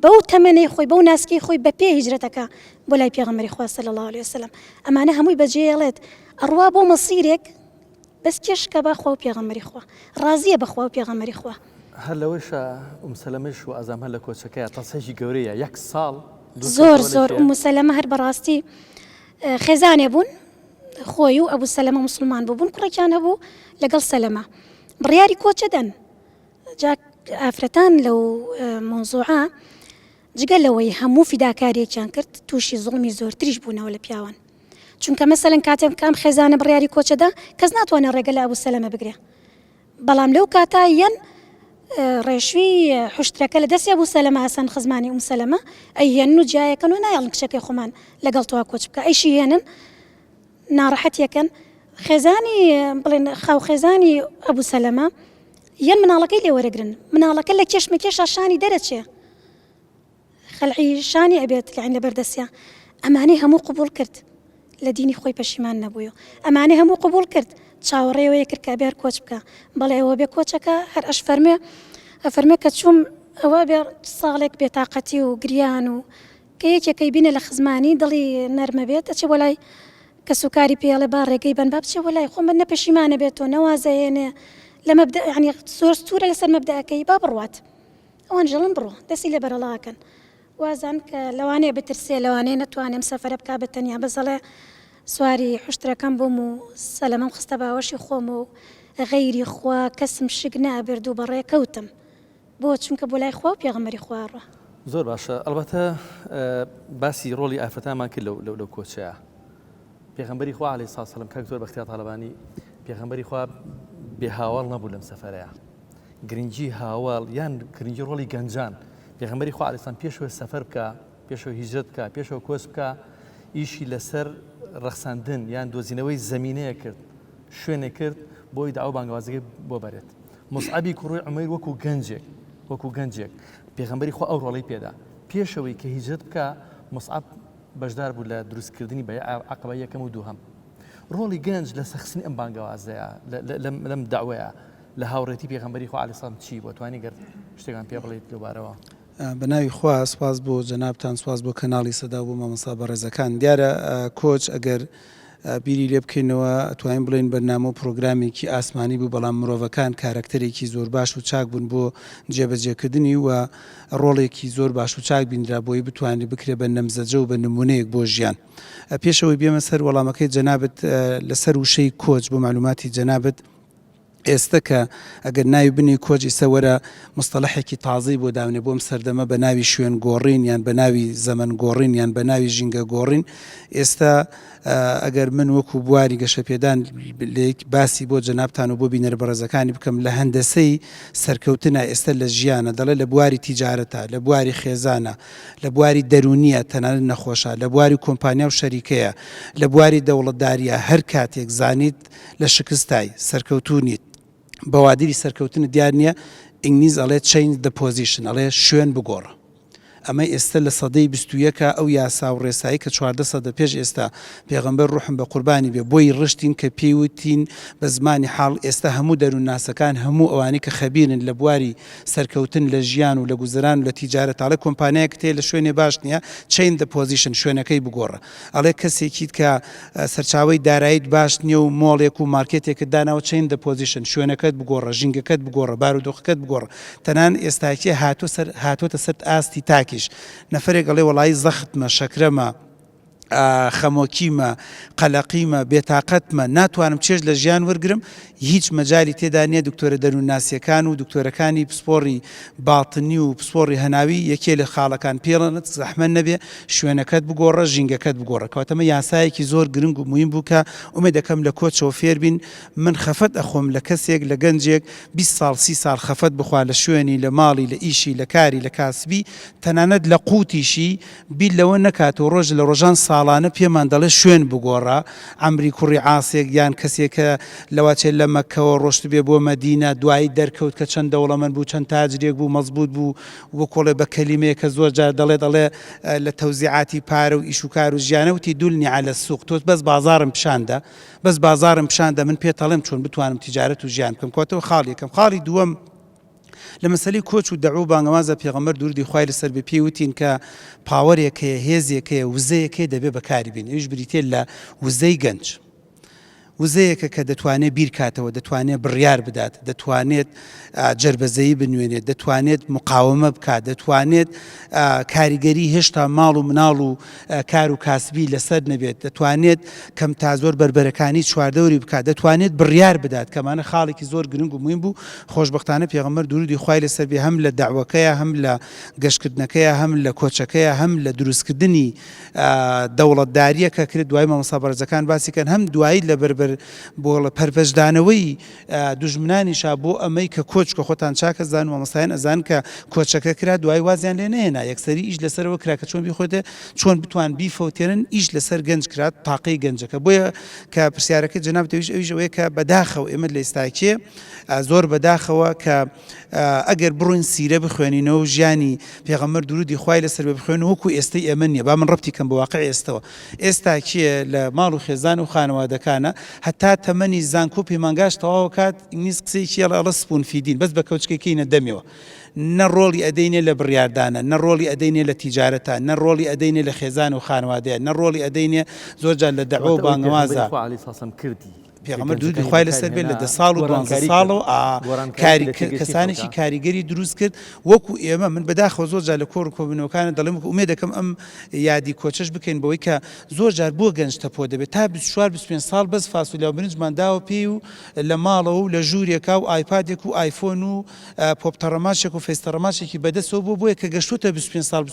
S5: بەو تەمەنەی خۆی بەو ناسکی خۆی بە پێ هیجرەتەکە بۆ لای پێغەمبەری خوا صلی الله علیه وسلم ئەمانە هەمووی بەجێڵێت ئەڕوا بۆ مەسیرێک بەس کێشکە بەخوا و پێغەمبەری خوا ڕازیە بەخوا و پێغەمبەری خوا
S2: هەر لەوەشە سەلەمەش و ئەزام هەر لە کۆچەکەیە تەسەژی گەورەیە یەک ساڵ
S5: زۆر سەلەمە هەر بەڕاستی خێزانێ بوون خۆی و ئەبوو سەلەمە مسلمان بوون کوڕێکیان هەبوو لەگەڵ سەلەمە بڕیاری کۆچە دەن جا ئافرەتان لەو مۆزوعە جگە لەوەی هەموو فیداکاریەکیان کرد تووشی زوڵمی زۆرتریش بوونەوە لە پیاوان چونکە مەسەلەن کاتێک کام خێزانە بڕیاری کۆچەدا کەس ناتوانێت ڕێگە لە ئەبوو سەلەمە بگرێ بەڵام لەو کاتا یەن ڕێشوی حشتەکە لە دەستی ئەبوو سەلەمە ئاسان خزمانی ئوم سەلەمە ئەیهێن و جایەکەن و نایڵن کچەکەی خۆمان لەگەڵ تۆ کۆچ بکە ئەیشی هێنن ناڕەحەتیەکەن خێزانی بڵێن خاو خێزانی ئەبوو سەلەمە یەن مناڵەکەی لێ وەرەگرن مناڵەکە لە کێشمەکێشا شانی دەرەچێ خەلعی شانی ئەبێت لەعین لە بەردەسیە ئەمانەی هەموو قبول کرد لە دینی خۆی پەشیمان نەبووە ئەمانەی هەموو قبول کرد چاوەڕێوەیە کرد کە بێر کۆچ بکە بەڵێ ئەوە بێ کۆچەکە هەر ئەفەرمێ کە چوم ئەوە بێ ساڵێک بێتاقەتی و گریان و کە یەکێکەی بینە لە خزمانی دڵی نەرمە بێت ئەچێ بۆ لای کە سوکاری پێڵێ با ڕێگەی بن با بچێ وەلای خۆم بە نەپەشیمانە بێتەوە نەوازەیێنێ لە مەبدە یعنی زۆر ستورە لەسەر مەبدەکەی با بڕوات ئەوان ژەڵم بڕۆ دەستی لە بەرەڵاکەن وازان کە لەوانەیە بترسێ لەوانەیە نەتوانێم سەفەرە بکا بە تەنیا بەزەڵێ سواری حشتەکەم بووم و سەلەمەم خستە باوەشی خۆم و غەیری خوا کەسم شک نابرد و بەڕێ کەوتم بۆ چونکە بۆ لای خوا و پێغەمبەری خوا ڕۆ
S2: زۆر باشە ئەلبەتە باسی ڕۆلی ئافرەتانمان کرد لەو کۆچەیە پێغەمبەری خوا عەلەیهی سڵاتو وسەلام کاک زۆر بەختیار تاڵەبانی پێغەمبەری خوا بێ هاوڵ نەبوو لەم سەفەرەیە گرنگی هاوڵ یان گرنگی ڕۆلی گەنجان پێغەمبەری خوا عەلەیهی سڵام پێشەوە سەفەر بکە پێشەوە هیجرەت بکە پێشەوە کۆچ بکە ئیشی لەسەر ڕەخساندن یان دۆزینەوەی زەمینەیە کرد شوێنێ کرد بۆی داوا بانگوازەکەی بۆ بەرێت مصعبی کوڕی عومەیر وەکو گەنجێک پێغەمبەری خوا ئەو ڕۆڵەی پێدا پێشەوەی کە هیجرەت بکە مصعب بەشدار بوو لە دروستکردنی بە عەقبە یەکەم و دووهەم ڕۆڵی گەنج لە سەخسنی ئەم بانگەوازەیە لەم داوایە لە هاوڕێتی پێغەمبەری خوا عەلەیهی سڵام چی بۆ توانی گەر شتێکان پێ بڵێیت لەوبارەوە
S6: بەناوی خوا سپاس بۆ جەنابتان سپاس بۆ کەناڵی سەدا بۆ مامۆستا بەڕێزەکان دیارە کۆچ ئەگەر بیری لێ بکەینەوە ئەتوانین بڵێن بەرنامە و پرۆگرامێکی ئاسمانی بوو بەڵام مرۆڤەکان کارکتەرێکی زۆر باش و چاک بوون بۆ جێبەجێکردنی و ڕۆڵێکی زۆر باش و چاک بینرا بۆی بتوانێت بکرێ بە نەمزەجە و بە نمونەیەک بۆ ژیان پێشەوەی بێمە سەر وەڵامەکەی جەنابەت لەسەر وشەی کۆچ بۆ معلوماتی جەنابەت ئێستا کە ئەگەر ناوی بنی کۆچی سەوەرە مستەلەحێکی تازەی بۆ داونێ بۆم سەردەمە بە ناوی شوێن گۆڕین یان بە ناوی زەمن گۆڕین یان بە ناوی ژینگە گۆڕین ئێستا ئەگەر من وەکو بواری گەشەپێدان باسی بۆ جەنابتان و بۆ بینەر بەڕێزەکانی بکەم لە هەندەسەی سەرکەوتنە ئێستا لە ژیانە دەڵێ لە بواری تیجارەتە لە بواری خێزانە لە بواری دەرونیە تەنانەت نەخۆشە لە بواری کۆمپانیا و شەریکەیە لە بواری دەوڵەتداریە هەر کاتێک زانیت لە شکستای سەرکەوتونیت بەوادری سەرکەوتن دیار نییە ئینگلیز ئەڵێ change the position ئەڵێ شوێن بگۆڕە ئەمە ئێستا لە سەدەی 21 ئەو یاسا و ڕێسایی کە 14 سەدە پێش ئێستا پێغەمبەر ڕوحم بە قوربانی بێ بۆی ڕشتین کە پێیوتین بە زمانی حاڵ ئێستا هەموو دەروونناسەکان هەموو ئەوانی کە خەبیرن لە بواری سەرکەوتن لە ژیان و لە گوزەران و لە تیجارەت ئەڵێ کۆمپانیایەک تێ لە شوێنێ باش نییە change the position شوێنەکەی بگۆڕە ئەڵێ کەسێکیت کە سەرچاوی داراییت باش نییە و مۆڵێک و مارکێتێکت داناوە change the position شوێنەکەت بگۆڕە ژینگەکەت بگۆڕە بارودۆخەکەت بگۆڕە تەنان ئێستاکی هاتوۆتە سەر ئاستی تاکی نەفرێک ئەڵێ وەڵی زەختمە شەکرەمە خەمۆکیمە قەلەقیمە بێتاقەتمە ناتوانم چێژ لە ژیان وەرگرم هیچ مەجای تێدا نییە دکتۆرە دەروونناسیەکان و دکتۆرەکانی پسپۆڕی باڵتنی و پسپۆڕی هەناوی یەکێ لە خاڵەکان پێڵێنت زەحمە نەبێ شوێنەکەت بگۆڕە ژینگەکەت بگۆڕە کەواتەمە یاسایەکی زۆر گرنگ و مهم بوو کە ئومێ دەکەم لە کۆچەوە فێر بین من خەفەت ئەخۆم لە کەسێک لە گەنجێک 20 ساڵ 30 ساڵ خەفەت بخوا لە شوێنی لە ماڵی لە ئیشی لە کاری لە کاسبی تەنانەت لە قوتیشی بیل لەوە نەکاتەوە ڕۆژ لە ڕۆژان ساڵانە پێمان دەڵێ شوێن بگۆڕە ئەمری کوڕی عاسێک یان کەسێکە لەواچێت لە مەکەوە ڕۆشت بێ بۆ مەدینە دوایی دەرکەوت کە چەند دەوڵەمەند بوو چەند تاجرێک بوو مەزبوط بوو وەکۆڵێ بە کەلیمەیە کە زۆر جار دەڵێ لە تەوزیعاتی پارە و ئیش و کار و ژیانەوتی دولنی عەلە السوق تۆ بەس بازارم پیشاندە من پێتەڵێم چۆن بتوانم تیجارەت و ژیان بکەم کەواتەوە خاڵی یەکەم خاڵی دووەم لە مەسەلەی کۆچ و دەعو بانگەوازە پێغەمبەر دووردی خوای لەسەر بێ پێیوتین کە پاوەرێکەیە هێزێکەیە وزەیەکەیە دەبێ بەکاری بین ئەویش بریتێ لە وزەی گەنج وزەیەکە کە دەتوانێت بیرکاتەوە دەتوانێت بڕیار بدات دەتوانێت جربەزەیی بنوێنێت دەتوانێت مقاومە بکات دەتوانێت کاریگەری هێشتا ماڵ و مناڵ و کار و کاسبی لەسەر نەبێت دەتوانێت کەم تا زۆر بربەرەکانی چواردەوری بکات دەتوانێت بڕیار بدات کەمانە خاڵێکی زۆر گرنگ و مهم بوو خۆشبەختانە پێغەمبەر دوورودی خوای لەسەر بێ هەم لە داوەکەیە هەم لە گەشتکردنەکەیە هەم لە کۆچەکەیە هەم لە دروستکردنی دەوڵەتداریە کە کرد دوای مامۆستا بەڕێزەکان باسی کەن هەم دوایی لە بەربەر بۆ پەرپەشدانەوەی دوژمنانیشا بۆ ئەمەی کە کۆچ کە خۆتان چاکە زان و مامۆستایان ئەزان کە کۆچەکە کرا دوای وازیان لێ نهێنا یەکسەری ئیش لەسەرەوە کرا کە چۆن بیخۆتێ چۆن بتوان بیفەوتێنن ئیش لەسەر گەنج کرات تاقەی گەنجەکە بۆیە کە پرسیارەکە جەناب دەویش ئەویش ئەوەیە کە بەداخەوە ئێمە لە ئێستاکێ زۆر بەداخەوە کە ئەگەر بڕۆین سیرە بخوێنینەوە ژیانی پێغەمبەر دوورودی خوای لەسەر بێ بخوێنەوە وەکو ئێستەی ئێمە نییە با من ڕەبتی کەم بە واقع ئێستەوە ئێستاکیە لە ماڵ و خێزان و خانەوادەکانە هەتا تەمەنی زانکۆ پەیمانگاش تەواو کات ئینگلیز قسەیەکی ئەڵە سپون فیدین بەس بە کەوچکەکەینە دەمەوە نە ڕۆڵی ئەدەینێ لە بڕیاردانە نە ڕۆڵی ئەدەینێ لە تیجارەتە نە ڕۆڵی ئەدەینێ لە خێزان و خانوادەیە نە ڕۆڵی ئەدەینێ زۆرجار لە دەعوە و بانگەوازە
S2: عەلەیهی سڵام کردی
S6: پێغەمبەر دوودی خوای لەسەر بێت لە 10 ساڵ و 12 ساڵ و کەسانێکی کاریگەری دروست کرد وەکو ئێمە من بەداخەوە زۆر جار لە کۆڕ کۆبوونەوەکانە دەڵێم ئومێ دەکەم ئەم یادی کۆچەش بکەین بەوەی کە زۆر جار بۆ گەنج تەپۆ دەبێت تا 24-25 ساڵ بەس فاسوولیا و برنجمان داوە پێی و لە ماڵەوە و لە ژوورێکا و ئایپادێک و ئایفۆن و پۆپتەڕەماچێک و فێستەڕەماچێکی بەدەستەوە بۆیە کە گەشتوتە 25 ساڵ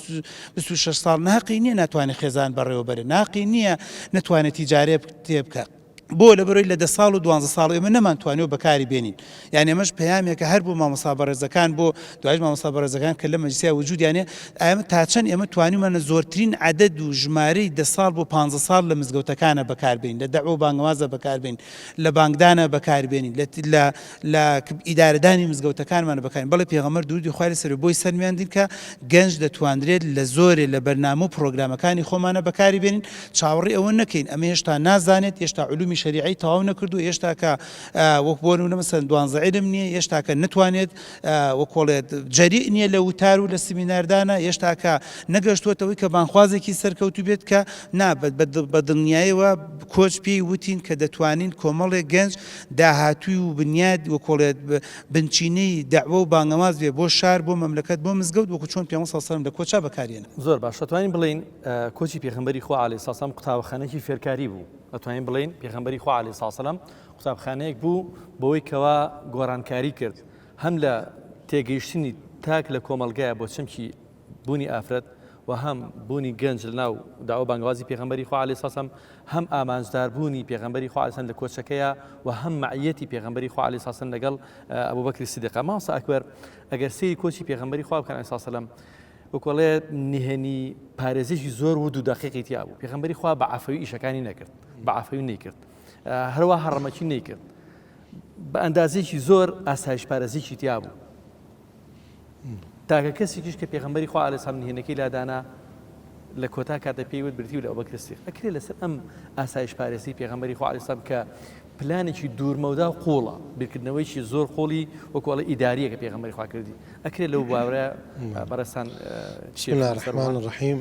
S6: 26 ساڵ ناقی نییە ناتوانێت خێزان بەڕێوەبەرێ ناقی نییە نتوانێت تیجارێ تێ بکە بۆ لە بەرەوەی لە 10 ساڵ و 12 ساڵ ئێمە نەمانتوانێت بەکاری بێنین یعنی ئێمەش پەیامێکە هەر بۆ مامۆستا بەڕێزەکان بۆ دوای مامۆستا بەڕێزەکان کە لە مەجلیسیا وجودیانێ ئێمە تا چەند ئێمە توانیمانە زۆرترین عەدەد و ژمارەی 10 ساڵ بۆ 15 ساڵ لە مزگەوتەکانە بەکاربێنین لە دەعوە و بانگەوازە بەکاربێنین لە بانگدانە بەکاربێنین لە ئیدارەدانی مزگەوتەکانمانە بەکارین بەڵێ پێغەمبەر دوودی خوای لەسەر بۆی سەرمیان دین کە گەنج دەتوانرێت لە زۆرێ لە بەرنامە و پرۆگرامەکانی خۆمانە بەکاری بێنین چاوەڕێ ئەوە نەکەین ئەمە هێشتا نازانێت هێشتا علومی شەریعی تەواو نەکردو هێشتا کە وەک بۆ نمونە مەسەلەن 12 عیلم نییە هێشتا کە نتوانێت وەکۆڵێت جەریء نییە لە وتار و لە سمیناردانە هێشتا کە نەگەشتوتەوەی کە بانخوازێکی سەرکەوتو بێت کە بە دڵنیاییەوە کۆچ پێی وتین کە دەتوانین کۆمەڵێک گەنج داهاتووی و بنیاد وەکۆڵێت بنچینەی دەعوە و بانگەواز بێ بۆ شار بۆ مەملەکەت بۆ مزگەوت وەکو چۆن پێغەمبەر صلی الله علیه و سلم لە کۆچا بەکارهێنا
S2: زۆر باش دەتوانین بڵین کۆچی پێغەمبەری خوا عەلەیهی سەلام قوتابخانەیەکی فێرکاری بوو دەتوانین بڵین پێغەمبەری خوا عەلەیهی سەلام قوتابخانەیەک بوو بەوەی کەوا گۆڕانکاری کرد هەم لە تێگەیشتنی تاک لە کۆمەلگایە بۆ چەمکی بوونی ئافرەت و هەم بوونی گەنج لە ناو داوە بانگوازی پێغەمبەری خوا عەلەیهی سەلام هەم ئامانجداربوونی پێغەمبەری خوا عەلەیهی سەلام لە کۆچەکەیە و هەم مەعیەتی پێغەمبەری خوا عەلەیهی سەلام لەگەڵ ئەبوبەکری سیدیق مامۆستا ئەکبەر ئەگەر سەیری کۆچی پێغەمبەری خوا بکەن عەلەیهی سەلام وەکوڵێت نهێنی پارێزیشی زۆر ورد و دەقیقی تیا بوو پێغەمبەری خوا بە عەفەوی ئیشەکانی نەکرد بە عەفەوی نەیکرد هەروە هەڕەمەکی نەیکرد بە ئەندازێکی زۆر ئاسایش پارێزیی تیا بوو تاکە کەسێکیش کە پێغەمبەری خوا عەلەیهی سەلام نهێنەکەی لادانا لە کۆتا کاتە پێی وت برتی و لە ئەبوبەکر سیدیق ئەکرێ لەسەر ئەم ئاسایش پارێزی پێغەمبەری خوا عەلەیهی سەلام کە پلانێکی دوورمەودا و قوڵە بیرکردنەوەیکی زۆر قوڵی وەکوڵە ئیداریە کە پێغەمبەری خوا کردی ئەکرێت لەو باورە بەڕێستان
S7: بسم الله الرحمن الرحيم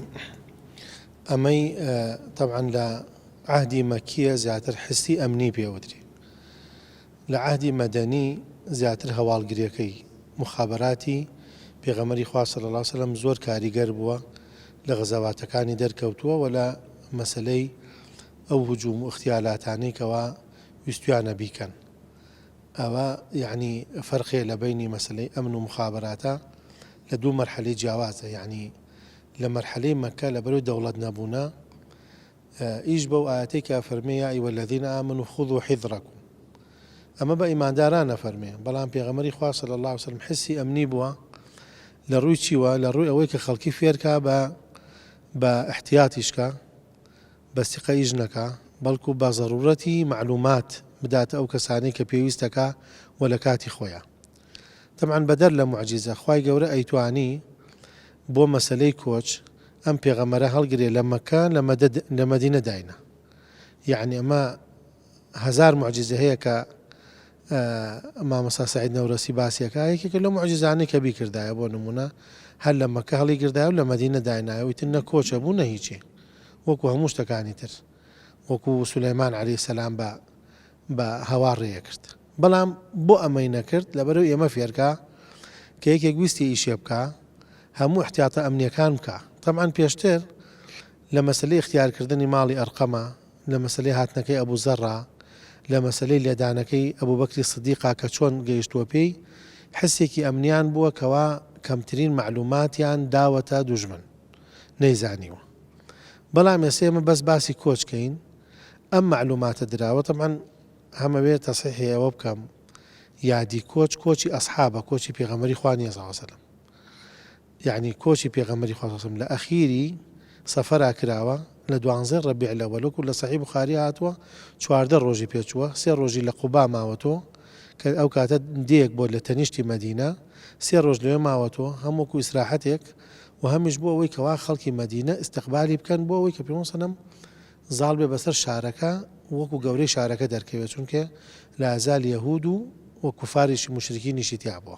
S7: ئەمەی طبعا لە عهدی مەکیە زیاتر حسی ئەمنی پێوتری لە عهدی مەدەنی زیاتر هەواڵگریەکەی مخابراتی پێغەمبەری خوا صلی الله علیه و سلم زۆر کاریگەر بووە لە غەزاواتەکانی دەرکەوتووە و لە مەسلەی ئەو هجووم و اختیالاتانەی کەوا ویستویانە بیکەن ئەوە یعنی فەرقێ لە بینی مەسلەی ئەمن و مخابراتە لە دوو مەرحەلەی جیاوازە یعنی لە مەرحەلەی مەکە لە بەرەوەی دەوڵەت نەبوونە ئیش بەو ئاەتەی کە فەرمێ یا ئەیوە الەذینە ئامنوا خذوا حذرەکم ئەمە بە ئیماندارانە فەرمێ بەڵام پێغەمبەری خوا صلی الله علیه و سلم حسی ئەمنی بووە لە ڕووی چیوە لە ڕووی ئەوەی کە خەڵکی فێرکا بە احتیاتیشکە بە سیقەیش نەکا بەڵکو بە ضرورەتی معلومات بداتە ئەو کەسانەی کە پێویستەکە و لە کاتی خۆیان طبعا بەدەر لە معجیزە خوای گەورە ئەیتوانی بۆ مەسلەی کۆچ ئەم پێغەمبەرە هەڵگرێ لە مەکە لە مەدینە داینە یعنی ئەمە هەزار معجیزە هەیە کە مامۆستا سەعید نەورەسی باسیەکە یەکێکە لەو معجیزانەی کە بیکردایە بۆ نمونە هەر لە مەکە هەڵی گردایە و لە مەدینە داینایە ویتر نە کۆچە بوو نە هیچێ وەکو هەموو شتەکانی تر وەکو سولەیمان عەلەیهی سەلام بە هەوا ڕێیە کرد بەڵام بۆ ئەمەی نەکرد لەبەرەوەی ئێمە فێرکە کە یەکێک ویستی ئیشێ بکە هەموو احتیاتە ئەمنیەکان بکە طبعا پێشتر لە مەسلەی اختیارکردنی ماڵی ئەرقەمە لە مەسلەی هاتنەکەی ئەبوو زەڕا لە مەسلەی لێدانەکەی ئەبوبەکری سیدیقا کە چۆن گەیشتووە پێی حسێکی ئەمنیان بووە کەوا کەمترین معلوماتیان داوەتە دوژمن نەیزانیوە بەڵام ئێستا ئێمە بەس باسی کۆچکەین ئەم معلوماتە دراوە طبعا هەمەوێت تەصحیحی ئەوە بکەم یادی کۆچی ئەسحابە کۆچی پێغەمبەری خوا نیە صلی الله علیه و سلم یعنی کۆچی پێغەمبەری خوا صلی الله علیه و سلم لە ئەخیری سەفەرا کراوە لە 12 ڕەبیع الأول وەکو لە صحیح بوخاری هاتووە 14 ڕۆژی پێچووە 3 ڕۆژی لە قوبا ماوەتەوە کە ئەو کاتە دێک بۆ لە تەنیشتی مەدینە 3 ڕۆژ لەوێ ماوەتەوە هەمووکو ئیسراحەتێک و هەمیش بۆ ئەوەی کەوا خەڵکی مەدینە استقبالی بکەن بۆ ئەوەی کە پێغەمبەر سەلەم زاڵ بێ بەسەر شارەکە وەکو گەورەی شارەکە دەرکەوێت چونکە لە ئازال یەهود و کوفاریشی مشریکینیشی تیا بووە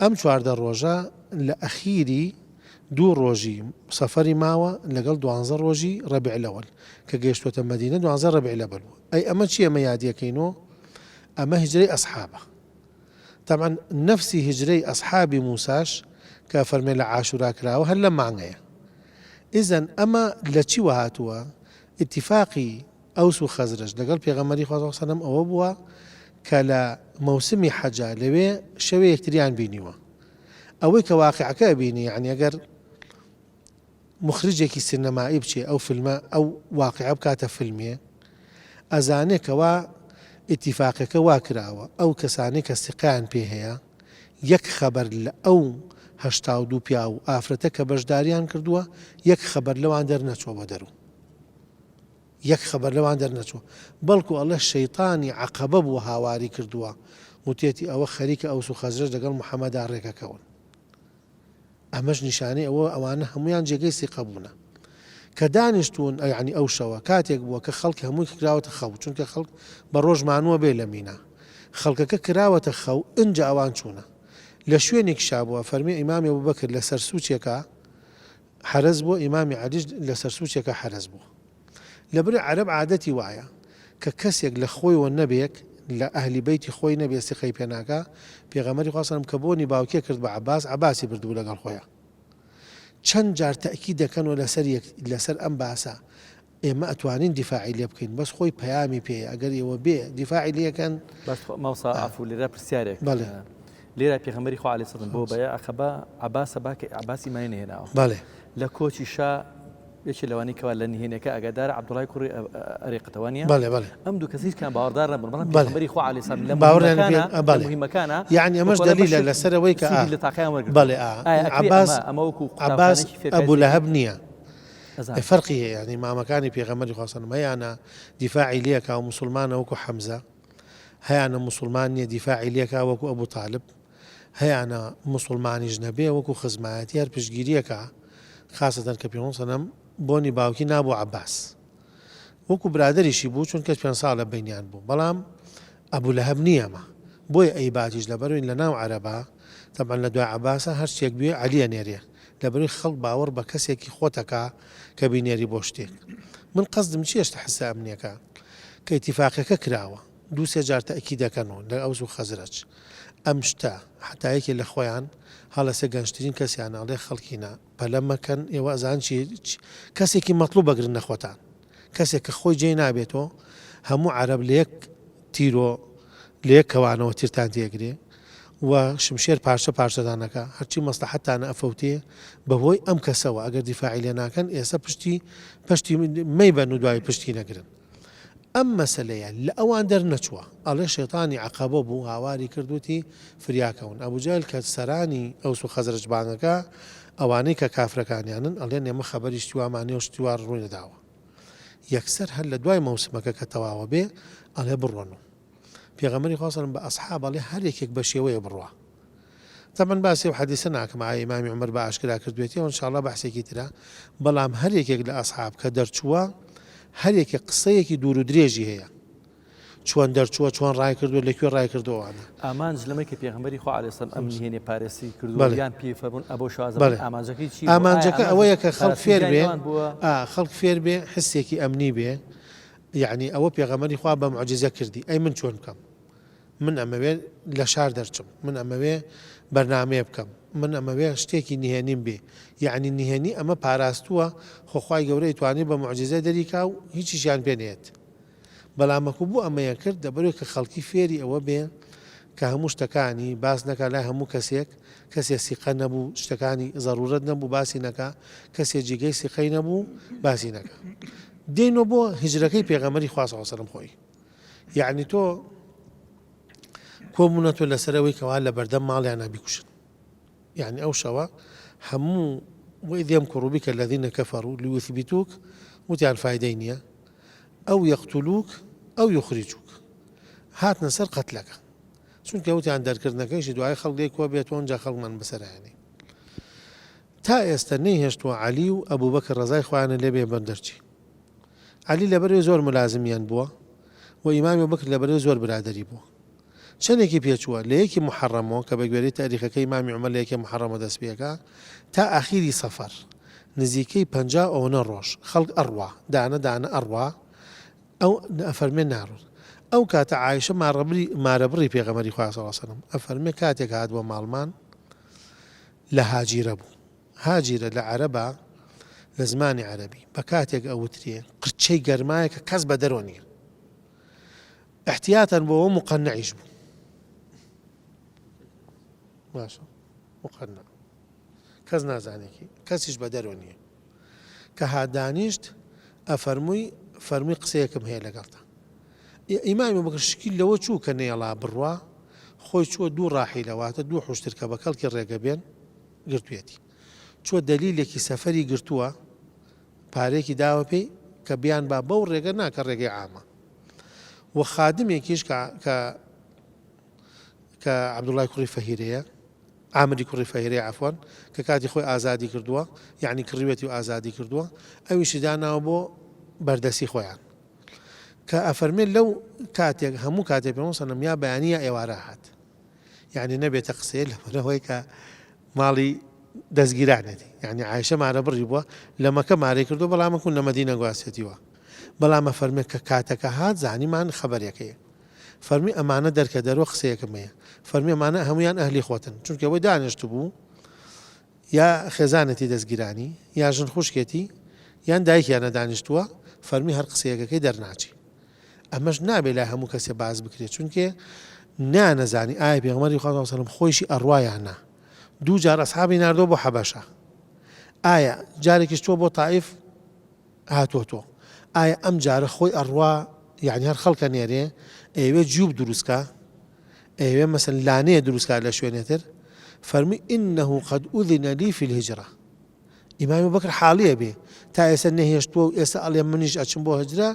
S7: ئەم 14 ڕۆژە لە ئەخیری دوو ڕۆژی سەفەری ماوە لەگەڵ 12 ڕۆژی ڕەبیع الأول کە گەیشتوتە مەدینە 12 ڕەبیع الأول بوو. ئەی ئەمە چی ئەمە یادیەکەینەوە؟ ئەمە هیجرەی ئەسحابە. طبعا نفسی هجرەی ئەسحابی موساش کە فەرمێ لە عاشورا کراوە هەر لە مانگەیە. ئیزەن ئەمە لە چی وهاتووە؟ ئیتیفاقی ئەوس و خەزرج لەگەڵ پێغەمبەری خوا صلی الله علیه و سلم ئەوە بووە کە لە مەوسمی حەجا لەوێ شەوێ یەکتریان بینیوە. ئەوەی کە واقعەکە بینی، یعنی ئەگەر مخرجێکی سینەمایی بچێ ئەو فیلمە ئەو واقعە بکاتە فیلمێ، ئەزانێ کەوا ئیتیفاقەکە وا کراوە ئەو کەسانی کە سقیان پێ هەیە یەک خەبەر لە ئەو 82 پیا و ئافرەتە کە بەشداریان کردووە یەک خەبەر لەوان دەرنەچوە بۆ دەرو، یەک خەبەر لەوان دەرنەچوە، بەڵکو ئەڵێ شەیطانی عەقەبە بوو هاواری کردووە وتێتی ئەوە خەریکە ئەوس و خەزرەج لەگەڵ محەممەدا ڕێگەکەون. ئەمەش نیشانەی ئەوانە هەمویان جێگەی سیقە بوونە کە دانیشتون ئەیعنی ئەو شەوە کاتێک بووە کە خەڵک هەمووی کراوەتە خەو، چونکە خەڵک بە ڕۆژمانوە بێ لە مینا، خەڵکەکە کراوەتە خەو، ئنج ئەوان چوونە لە شوێنێک شابووە. فەرمی ئیمامی ئەبوبەکر لە سەر سوچێکە حەرەز بووە، ئیمامی عەلیش لە سەر سوچێکە حەرەز بووە. لەبەر عەرەب عادەتی وایە کە کەسێک لە خۆیەوە نەبێک لە ئەهلی بەیتی خۆی نەبێ سقەی پێناکە. پێغەمبەری خوا سەلەم کە بۆنی باوکێ کرد بە عەباس، عەباسی بردبوو لەگەڵ خۆیان. چەند جار تەئکید دەکەنەوە لەسەر ئەم باسە ئێمە ئەتوانین دیفاعی لێ بکەین، بەس خۆی پەیامی پێیە ئەگەر ئێوە بێ دیفاعی لێکەن.
S2: بەس ماوسا عەفو لێرە پرسیارێک لێرە پێغەمبەری خوا عەلەیهی سەلام بۆ بەیە ئەخەبە عەباسە باکە عەباسی ماینە هێناوە.
S7: بەڵێ
S2: لە کۆچی شا یەکی لەوانی کەوا لە نهێنەکە ئەگادار عەبدوڵای کوڕی ئەریقەتەوانیە.
S7: بەڵێ بەڵێ
S2: ئەم دوو کەسیش کان باوەڕدار نەبوون، بەڵام پێغەمبەری خوا عەلەیهی سەلام لە مهمەکانە
S7: یعنی ئەمەش دلیلە لەسەرەوەی کە
S2: لە تاقییان وەرگرت.
S7: بەڵێ عەباس ئەبوو لەهەب نییە، فەرقی هەیە، یعنی مامەکانی پێغەمبەری خوا سەلام هەیانە دیفاعی لێکا و موسڵمانە وەکو حەمزە، هەیانە موسڵمان نییە دیفاعی لێکا وەکو ئەبوو تاالب، هەیانە موسڵمانیش نەبێ وەکو خزمایەتی هەر پشتگیریەکە، خاستەن کە پێغەمبەر سەلام بۆنی باوکی نابوو عەباس، وەکو برادریشی بوو چونکە 5 ساڵە بینیان بوو، بەڵام ئەبوو لەهەب نییەمە. بۆیە ئەی باتیش لەبەروین لە ناو عەرەبا تەبعەن لە دوای عەباسە هەر شتێک بێ عەلیە نێرێ، لەبەروی خەڵک باوەڕ بە کەسێکی خۆتەکە کە بینێری بۆ شتێک. من قەزدم چی هێشتا حسە ئەمنیەکە کە ئیتیفاقەکە کراوە، 2-3 جار تەئکید دەکەنەوە لە ئەوس و خەزرەج. ئەم شتە حتایەکی لە خۆیان هەڵەسە گەنجترین کەسیان ئاڵێ خەڵکینە پەلە مەکەن، ئێوە ئەزان کەسێکی مەطلوب بەگرن نەخۆتان، کەسێک کە خۆی جێی نابێتەوە هەموو عەرەب لە یەک تیرۆ لە یەک کەوانەوە تیرتان تێگرێ و شمشێر پارچە پارچەدانەکە هەرچی مەسلحەتانە ئەفەوتێ بەهۆی ئەم کەسەوە. ئەگەر دیفاعی لێ ناکەن ئێستا پشتی مەی بەن و دوای پشتی نەگرن. ئەم مەسەلەیە لە ئەوان دەرنەچووە، ئەڵێ شەیطانی عەقەبە بوو هاواری کردوتی فریاکەون. ئەبوجەهل کە سەرانی ئەوس و خەزرەج بانگەکە ئەوانەی کە کافرەکانیانن ئەڵێن ئێمە خەبەری شتیوامانێ و شتیوار ڕووی نەداوە. یەکسەر هەر لە دوای مەوسمەکە کە تەواوە بێ ئەڵێ بڕۆنەوە. پێغەمبەری خوا سەلەم بە ئەسحاب ئەڵێ هەر یەکێک بە شێوەیە بڕوە. تەمەن باسی و حەدیسە ناکەم ئایا ئیمامی عومەر بە ئاشکرا کردوێتی و ئینشاءڵڵا بەحسێکی ترە، بەڵام هەر یەکێک لە ئەسحاب کە دەرچووە هەر یەکێک قسەیەکی دوور و درێژی هەیە، چۆن دەرچووە، چۆن ڕای کردووە، لەکوێ ڕای کردووانە.
S2: ئامانج لەمەی کە پێغەمبەری خوا عەلەیهی سەلام ئەم نهێنی پارێسی کردووە یان پێی فەرموون ئەبۆ شازە ئامانجەکەی چی؟
S7: ئامانجەکە ئەوەیە کە خەڵک فێر بێ، خەڵک فێر بێ حسێکی ئەمنی بێ، یعنی ئەوە پێغەمبەری خوا بە موعجزە کردی، ئەی من چۆن بکەم؟ من ئەمەوێ لە شار دەرچم، من ئەمەوێ بەرنامەیە بکەم، من ئەمەوێ شتێکی نهێنیم بێ، یعنی نهێنی ئەمە پاراستووە خۆخوای گەورەی توانی بە موعجزە دەریکا و هیچیشیان پێ نێت. بەڵامەکو بوو ئەمەیە کرد دەبەرەوەی کە خەڵکی فێری ئەوە بێ کە هەموو شتەکانی باس نەکە لای هەموو کەسێک سیقە نەبوو، شتەکانی ضرورەت نەبوو باسی نەکە، کەسێک جێگەی سیقەی نەبوو باسی نەکە. دێنەوە بۆ هیجرەکەی پێغەمبەری خوا صلی الله علیه و سلم خۆی، یعنی تۆ کۆبوونە تۆ لەسەرەوەی کەوا لە بەردەم ماڵیان بیکوشن، یعنی ئەو شەوە هەموو وإذ يمكر بك الذين كفروا ليثبتوك وتیان فایدەی نییە، ئەو یەقتولوک ئەو یخریجوک، هاتنە سەر قەتلەکە، چونکە وتیان دەرکردنەکەیشی دوای خەڵک لێی کۆ بێتەوە ئەنجا خەڵکمان بەسەرایەنێ. تا ئێستا نەیهێشتووە عەلی و ئەبوبەکر ڕەزای خۆیانە لێ بێ بەردەرچی. عەلی لەبەرەوەی زۆر ملازمیان بووە و ئیمامی ئەبوبەکر لەبەرەوەی زۆر برادەری بووە، چەندێکی پێچووە لە یەکی محەڕەمەوە کە بە گوێرەی تاریخەکەی مامی عومەر لە یەکی محەڕەمە دەست پێکا تا ئاخیری سەفەر نزیکەی 50 ئەوەنە ڕۆژ خەڵک ئەڕوا دانە ئەڕوا ئەو ئەفەرمێ ناڕۆ ئەو کاتە عایشە مارەبڕی پێغەمبەری خوا صلی الله علیه وسلم ئەفەرمێ کاتێک هات بۆ ماڵمان لە هاجیرە بوو هاجیرە لە عەرەبە لە زمانی عەرەبی بە کاتێک ئەوترێ قرچەی گەرمایە کە کەس بە دەرۆ نییە احتیاتاً بۆەوە مقەنعیش بوو باشە مقەنع کەس نازانێکی کەسیش بە دەرۆ نییە کە هادانیشت فەرمووی قسەیەکم هەیە لەگەڵتا ئیمامی بەکر شکیل لەوە چوو کە نێڵا بڕوا خۆی چوە دوو ڕاحیلەواتە دوو حوشتر کە بە کەڵکی ڕێگە بێن گرتوێتی چوە دەلیلێکی سەفەری گرتووە پارێکی داوە پێی کە بیان با بەو ڕێگە ناکە ڕێگەی عامە و خادمێکیش کە عەبدوڵای کوڕی فەهیرەیە عامری کوڕی فەهیرەیە عەفوان کە کاتی خۆی ئازادی کردووە یعنی کڕیوەتی و ئازادی کردووە ئەویشی داناوە بۆ بەردەسی خۆیان کە ئەفەرمێت لەو کاتێک هەموو کاتێک پێ سەلەم یا بەیانیە ئێوارە هات یعنی نەبێتە قسەیە لەبەرەوەی کە ماڵی دەستگیرانێتی یعنی عایشە مارە بڕی بووە لە مەکە مارەی کردو بەڵامەکون لە مەدینە گواستێتیوە بەڵام ئەفەرمێت کە کاتەکە هات زانیمان خەبەرێکەیە فەرمی ئەمانە دەرکە دەرۆ قسەیەکم هەیە فەرمی ئەمانە هەمویان ئەهلی خۆتن چونکە ئەوەی دانیشت بوو یا خێزانێتی دەستگیرانی یا ژن خوشکێتی یان دایکیانە دانیشتووە فەرمی هەر قسەیەکەکەی دەرناچی ئەمەش نابێ لای هەموو کەسێ باز بکرێت چونکە نانەزانی ئایا پێغەمبەری خوا صلی الله علیه وسلم خۆیشی ئەڕوایان نا دوو جار ئەسحابی ناردۆ بۆ حەبەشە ئایا جارێکیش تۆ بۆ تائیف هاتووە ئایا ئەم جارە خۆی ئەڕوا یعنی هەر خەڵکە نێرێ ئەوێ جووب دروستکە ئەوێ مەسەن لانەیە دروستکە لە شوێنێتر فەرمی ئینەه قەد ئوذینە لی فی الهجرە ئیمامی بەکر حاڵیە بێ تا ئێستا نەهێشتووە و ئێستا ئەڵێ منیش ئەچم بۆ هەجرە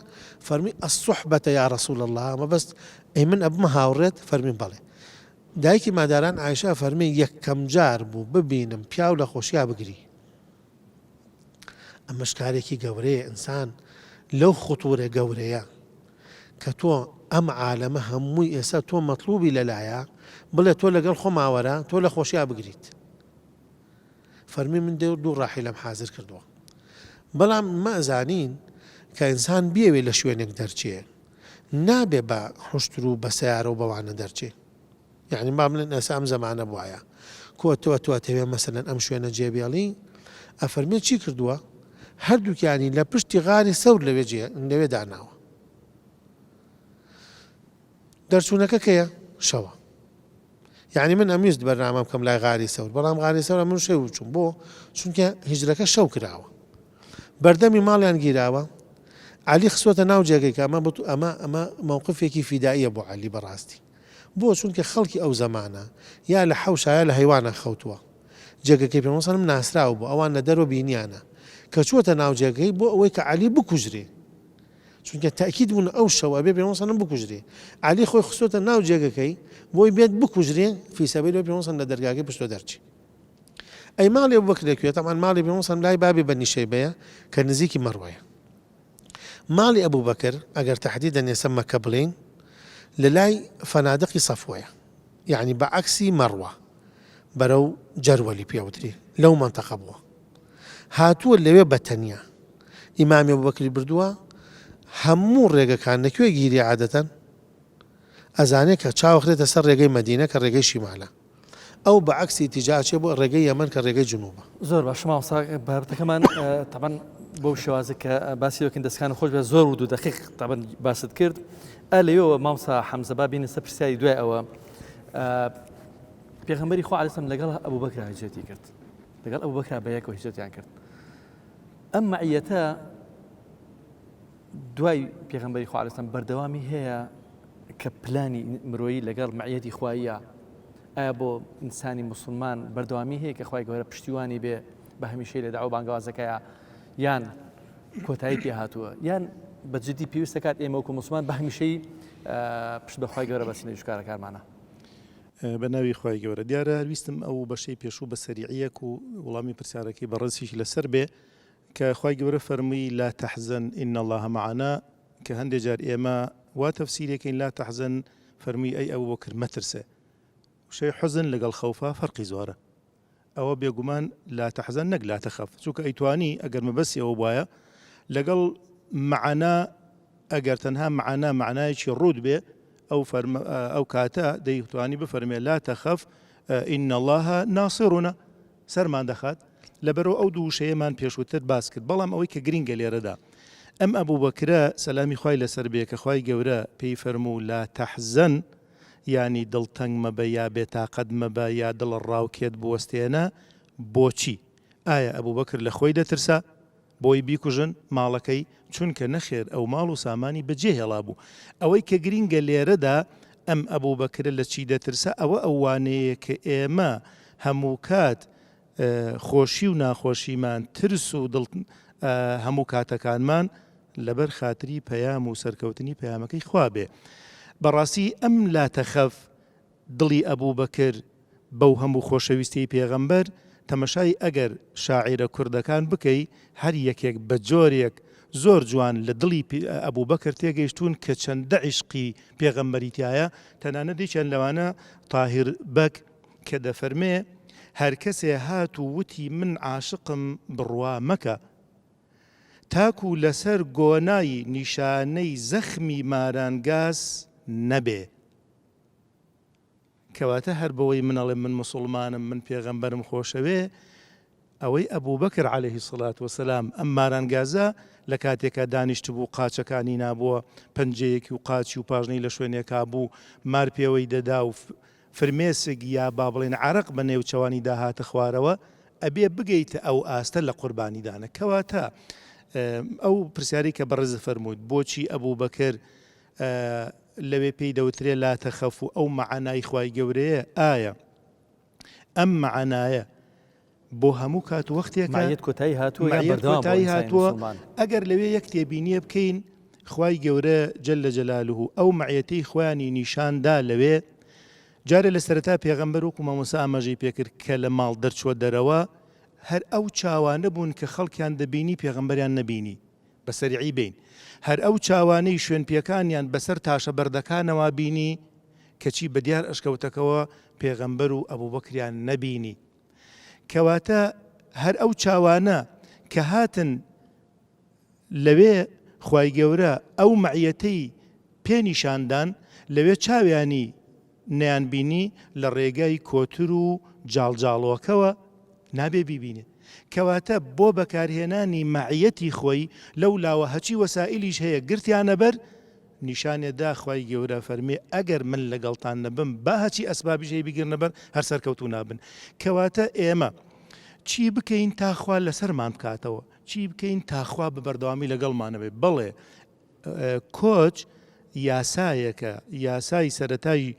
S7: فەرمی ئەسوحبەتە یا ڕەسوول الله ئەمە بەست ئەی من ئەبمە هاوڕێت فەرمی بەڵێ دایکی ماداران عایشە فەرمی یەکەم جار بوو ببینم پیاو لە خۆشییا بگری ئەمەش کارێکی گەورەیە ئینسان لەو خوتورە گەورەیە کە تۆ ئەم عالەمە هەمووی ئێستا تۆ مەطلوبی لەلایە بڵێ تۆ لەگەڵ خۆماوەرە تۆ لە خۆشییا بگریت فەرمی من دوو ڕاحی لەم حازر کردووە بەڵام مەزانین کە ئینسان بیەوێ لە شوێنێک دەرچێ نابێ بە حوشتر و بە سیارە و بەوانە دەرچێ یعنی با بڵێن ئێستا ئەم زەمانە بوایە کۆ تۆ مەسەلەن ئەم شوێنە جێبێڵی ئەفەرمێ چی کردووە هەردووکیانی لە پشتی غاری سەور لەوێ داناوە دەرچوونەکە کەیە شەوە یعنی من ئەمیست بەرنامە بکەم لای غاری سەور بەڵام غاری سەورە من شەو چوم بۆ چونکە هیجرەکە شەو کراوە بەردەمی ماڵیان گیراوە علی خسوەتە ناو جێگەیکە ئەمە مووقفێکی فیدائیە بۆ علی بەڕاستی بۆ چونکە خەڵکی ئەو زەمانە یا لە حەوشایە لە هەیوانە خەوتووە جێگەکەی پێ سەلەم ناسراوە بوو ئەوان لە دەرۆ بینیانە کە چووەتە ناو جێگەی بۆ ئەوەی کە علی بکوژرێ چونکە تاکید بوون ئەو شەوە بێ پێ سەلەم بکوژرێ علی خۆی خسوەتە ناو جێگەکەی بۆی بێت بکوژرێ فی سەبیل پێ سەلەم لە دەرگاکەی پشتۆ دەرچی ئەی ماڵی ئەبوبەکر لەکوێت ئەمان ماڵی پێ سەلەم لای بابی بەنی شەیبەیە کە نزیکی مەڕوایە ماڵی ئەبوبەکر ئەگەر تەحدیدەن ئێستا مەکە بڵێن لە لای فەنادقی سەفوەیە یعنی بەعەکسی مەڕوە بەرەو جەروەلی پێوتری لەو مەنتەقە بووە هاتووە لەوێ بەتەنیا ئیمامی ئەبوبەکری بردووە هەموو ڕێگەکان لەکوێ گیری عادەتەن ئەزانێت کە چاوەخرێتە سەر ڕێگەی مەدینە کە ڕێگەی شیمالە ئەو بەعەکسی تیجاچێ بۆ ڕێگەی یەمەن کە ڕێگەی جنوبە
S2: زۆر باش ماوەسا بابەتەکەمان تەبەن بۆ شێوازە کە باسی دەکەین دەستەکان خۆش بێ زۆر و دوو دەقیق تەبەن باست کرد لەوە مامۆستا حەمزە با بینە سەر پرسیاری دوای ئەوە پێغەمبەری خوا عەلەیهی سەلام لەگەڵ ئەبوبەکر هیجرەتی کرد لەگەڵ ئەبوبەکر بەیەکەوە هیجرەتیان کرد ئەم مەعیەتە دوای پێغەمبەری خوا عەلەیهی سەلام بەردەوامی هەیە کە پلانی مرۆیی لەگەڵ مەعیەتی خواییە ئایا بۆ ئینسانی موسڵمان بەردەوامی هەیە کە خوای گەورە پشتیوانی بێ بە هەمیشەی لە داوا و بانگەوازەکەیە یان کۆتایی پێ هاتووە یان بەجددی پێویستە کات ئێمە وەکو موسڵمان بە هەمیشەی پشت بە خوای گەورە بەسینە وشکارەکانمانە
S3: بە ناوی خوای گەورە دیارە هەرویستم ئەو بەشەی پێشوو بە سەریعیەک و وەڵامی پرسیارەکەی بەڕێزیش لەسەر بێ کە خوای گەورە فەرمووی لا تەحزن ئین الله معنا کە هەندێک جار ئێمە وا تەفسیرەکەین لا تەحزن فەرمووی ئەی ئەو بۆکر مەترسێ شەی حوزن لەگەڵ خەوفا فەرقی زۆرە ئەوە بێگومان لا تەحزن نەک لا تەخەف چونکە ئەیتوانی ئەگەر مەبەسیەوە وایە لەگەڵ معنا ئەگەر تەنها معنا معنایەکی ڕوود بێ ئەو کاتە دەیتوانی بفەرمێ لا تەخەف ئین الله ناصرنا سەرمان دەخات لەبەرەوە ئەو دوو شەیەمان پێشووتر باس کرد بەڵام ئەوەی کە گرینگە لێرەدا ئەم ئەبوو بەکرە سەلامی خوای لەسەر بێ کە خوای گەورە پێی فەرموو لا تەحزن ینی دڵتەنگ مەبە یا بێتاقەت مەبە یا دڵ ڕاوکێت بوەستێنە بۆچی ئایا ئەبوو بەکر لە خۆی دەترسا بۆی بیکوژن ماڵەکەی چونکە نەخێر ئەو ماڵ و سامانی بەجێ هێڵا بوو ئەوەی کە گرینگە لێرەدا ئەم ئەبوو بەکرە لە چی دەترسا ئەوە ئەوانەیە کە ئێمە هەموو کات خۆشی و ناخۆشیمان ترس و هەموو کاتەکانمان لەبەر خاتری پەیام و سەرکەوتنی پەیامەکەی خوا بێ بەڕاستی ئەم لا تەخەف دڵی ئەبوو بەکر بەو هەموو خۆشەویستی پێغەمبەر تەمەشای ئەگەر شاعیرە کوردەکان بکەی هەر یەکێک بە جۆرێک زۆر جوان لە دڵی ئەبوو بەکر تێگەیشتون کە چەندە عیشقی پێغەمبەریتایە تەنانە دیچەند لەوانە تاهیر بەک کە دەفەرمێ هەر کەسێ هات و وتی من عاشقم بڕوا مەکە تاکو لەسەر گۆنایی نیشانەی زەخمی مارانگاز نەبێ کەواتە هەر بەوەی منەڵێ من مسلمانم من پێغەمبەرم خۆشەوێ ئەوەی ئەبوو بەکر عەلەیهی سڵات وەسەلام ئەم مارانگازە لە کاتێکە دانیشت بوو قاچەکانی نابووە پەنجەیەکی و قاچی و پاژنەی لە شوێنێکا بوو مار پێوەی دەدا و فرمێسک یا با بڵێن عەرق بە نێوچەوانی داهاتە خوارەوە ئەبێ بگەیتە ئەو ئاستە لە قوربانیدانە کەواتە ئەو پرسیاری کە بەڕێز فەرمووت بۆچی ئەبوو بەکر لەوێ پێی دەوترێ لا تەخەف و ئەو مەعانای خوای گەورەیە ئایا ئەم مەعانایە بۆ هەموو کات وەختێکە
S2: مایەت کۆتایی
S3: هاتووە ئەگەر لەوێ یەک تێبینیە بکەین خوای گەورە جەلە جەلالوه ئەو مەعیەتەی خۆیانی نیشاندا لەوێ جارێ لە سەرەتا پێغەمبەر وەکو مامۆستا ئاماژەی پێکرد کە لە ماڵ دەرچووە دەرەوە هەر ئەو چاوانە بوون کە خەڵکیان دەبینی پێغەمبەریان نەبینی بەسەریعی بین هەر ئەو چاوانەی شوێن پێکانیان بەسەر تاشە بەردەکانەوە بینی کەچی بە دیار ئەشکەوتەکەەوە پێغەمبەر و ئەبوو بەکریان نەبینی کەواتە هەر ئەو چاوانە کە هاتن لەوێ خوای گەورە ئەو مەعیەتەی پێنیشاندان لەوێ چاویانی نەیان بینی لە ڕێگای کۆتر و جاڵجاڵۆکەوە نابێ بیبینێت کەواتە بۆ بەکارهێنانی مەعیەتی خۆی لەو لاوە هەچی وەسائلیش هەیە گرتیانە بەر نیشانێدا خوای گەورە فەرمێ ئەگەر من لەگەڵتان نەبم با هەچی ئەسبابیش هەیە بیگرنە بەر هەر سەرکەوتوو نابن کەواتە ئێمە چی بکەین تاخوا لەسەرمان بکاتەوە چی بکەین تاخوا بەبەردەوامی لەگەڵمانەوێ بەڵێ کۆچ یاسایەکە یاسای سەرەتایی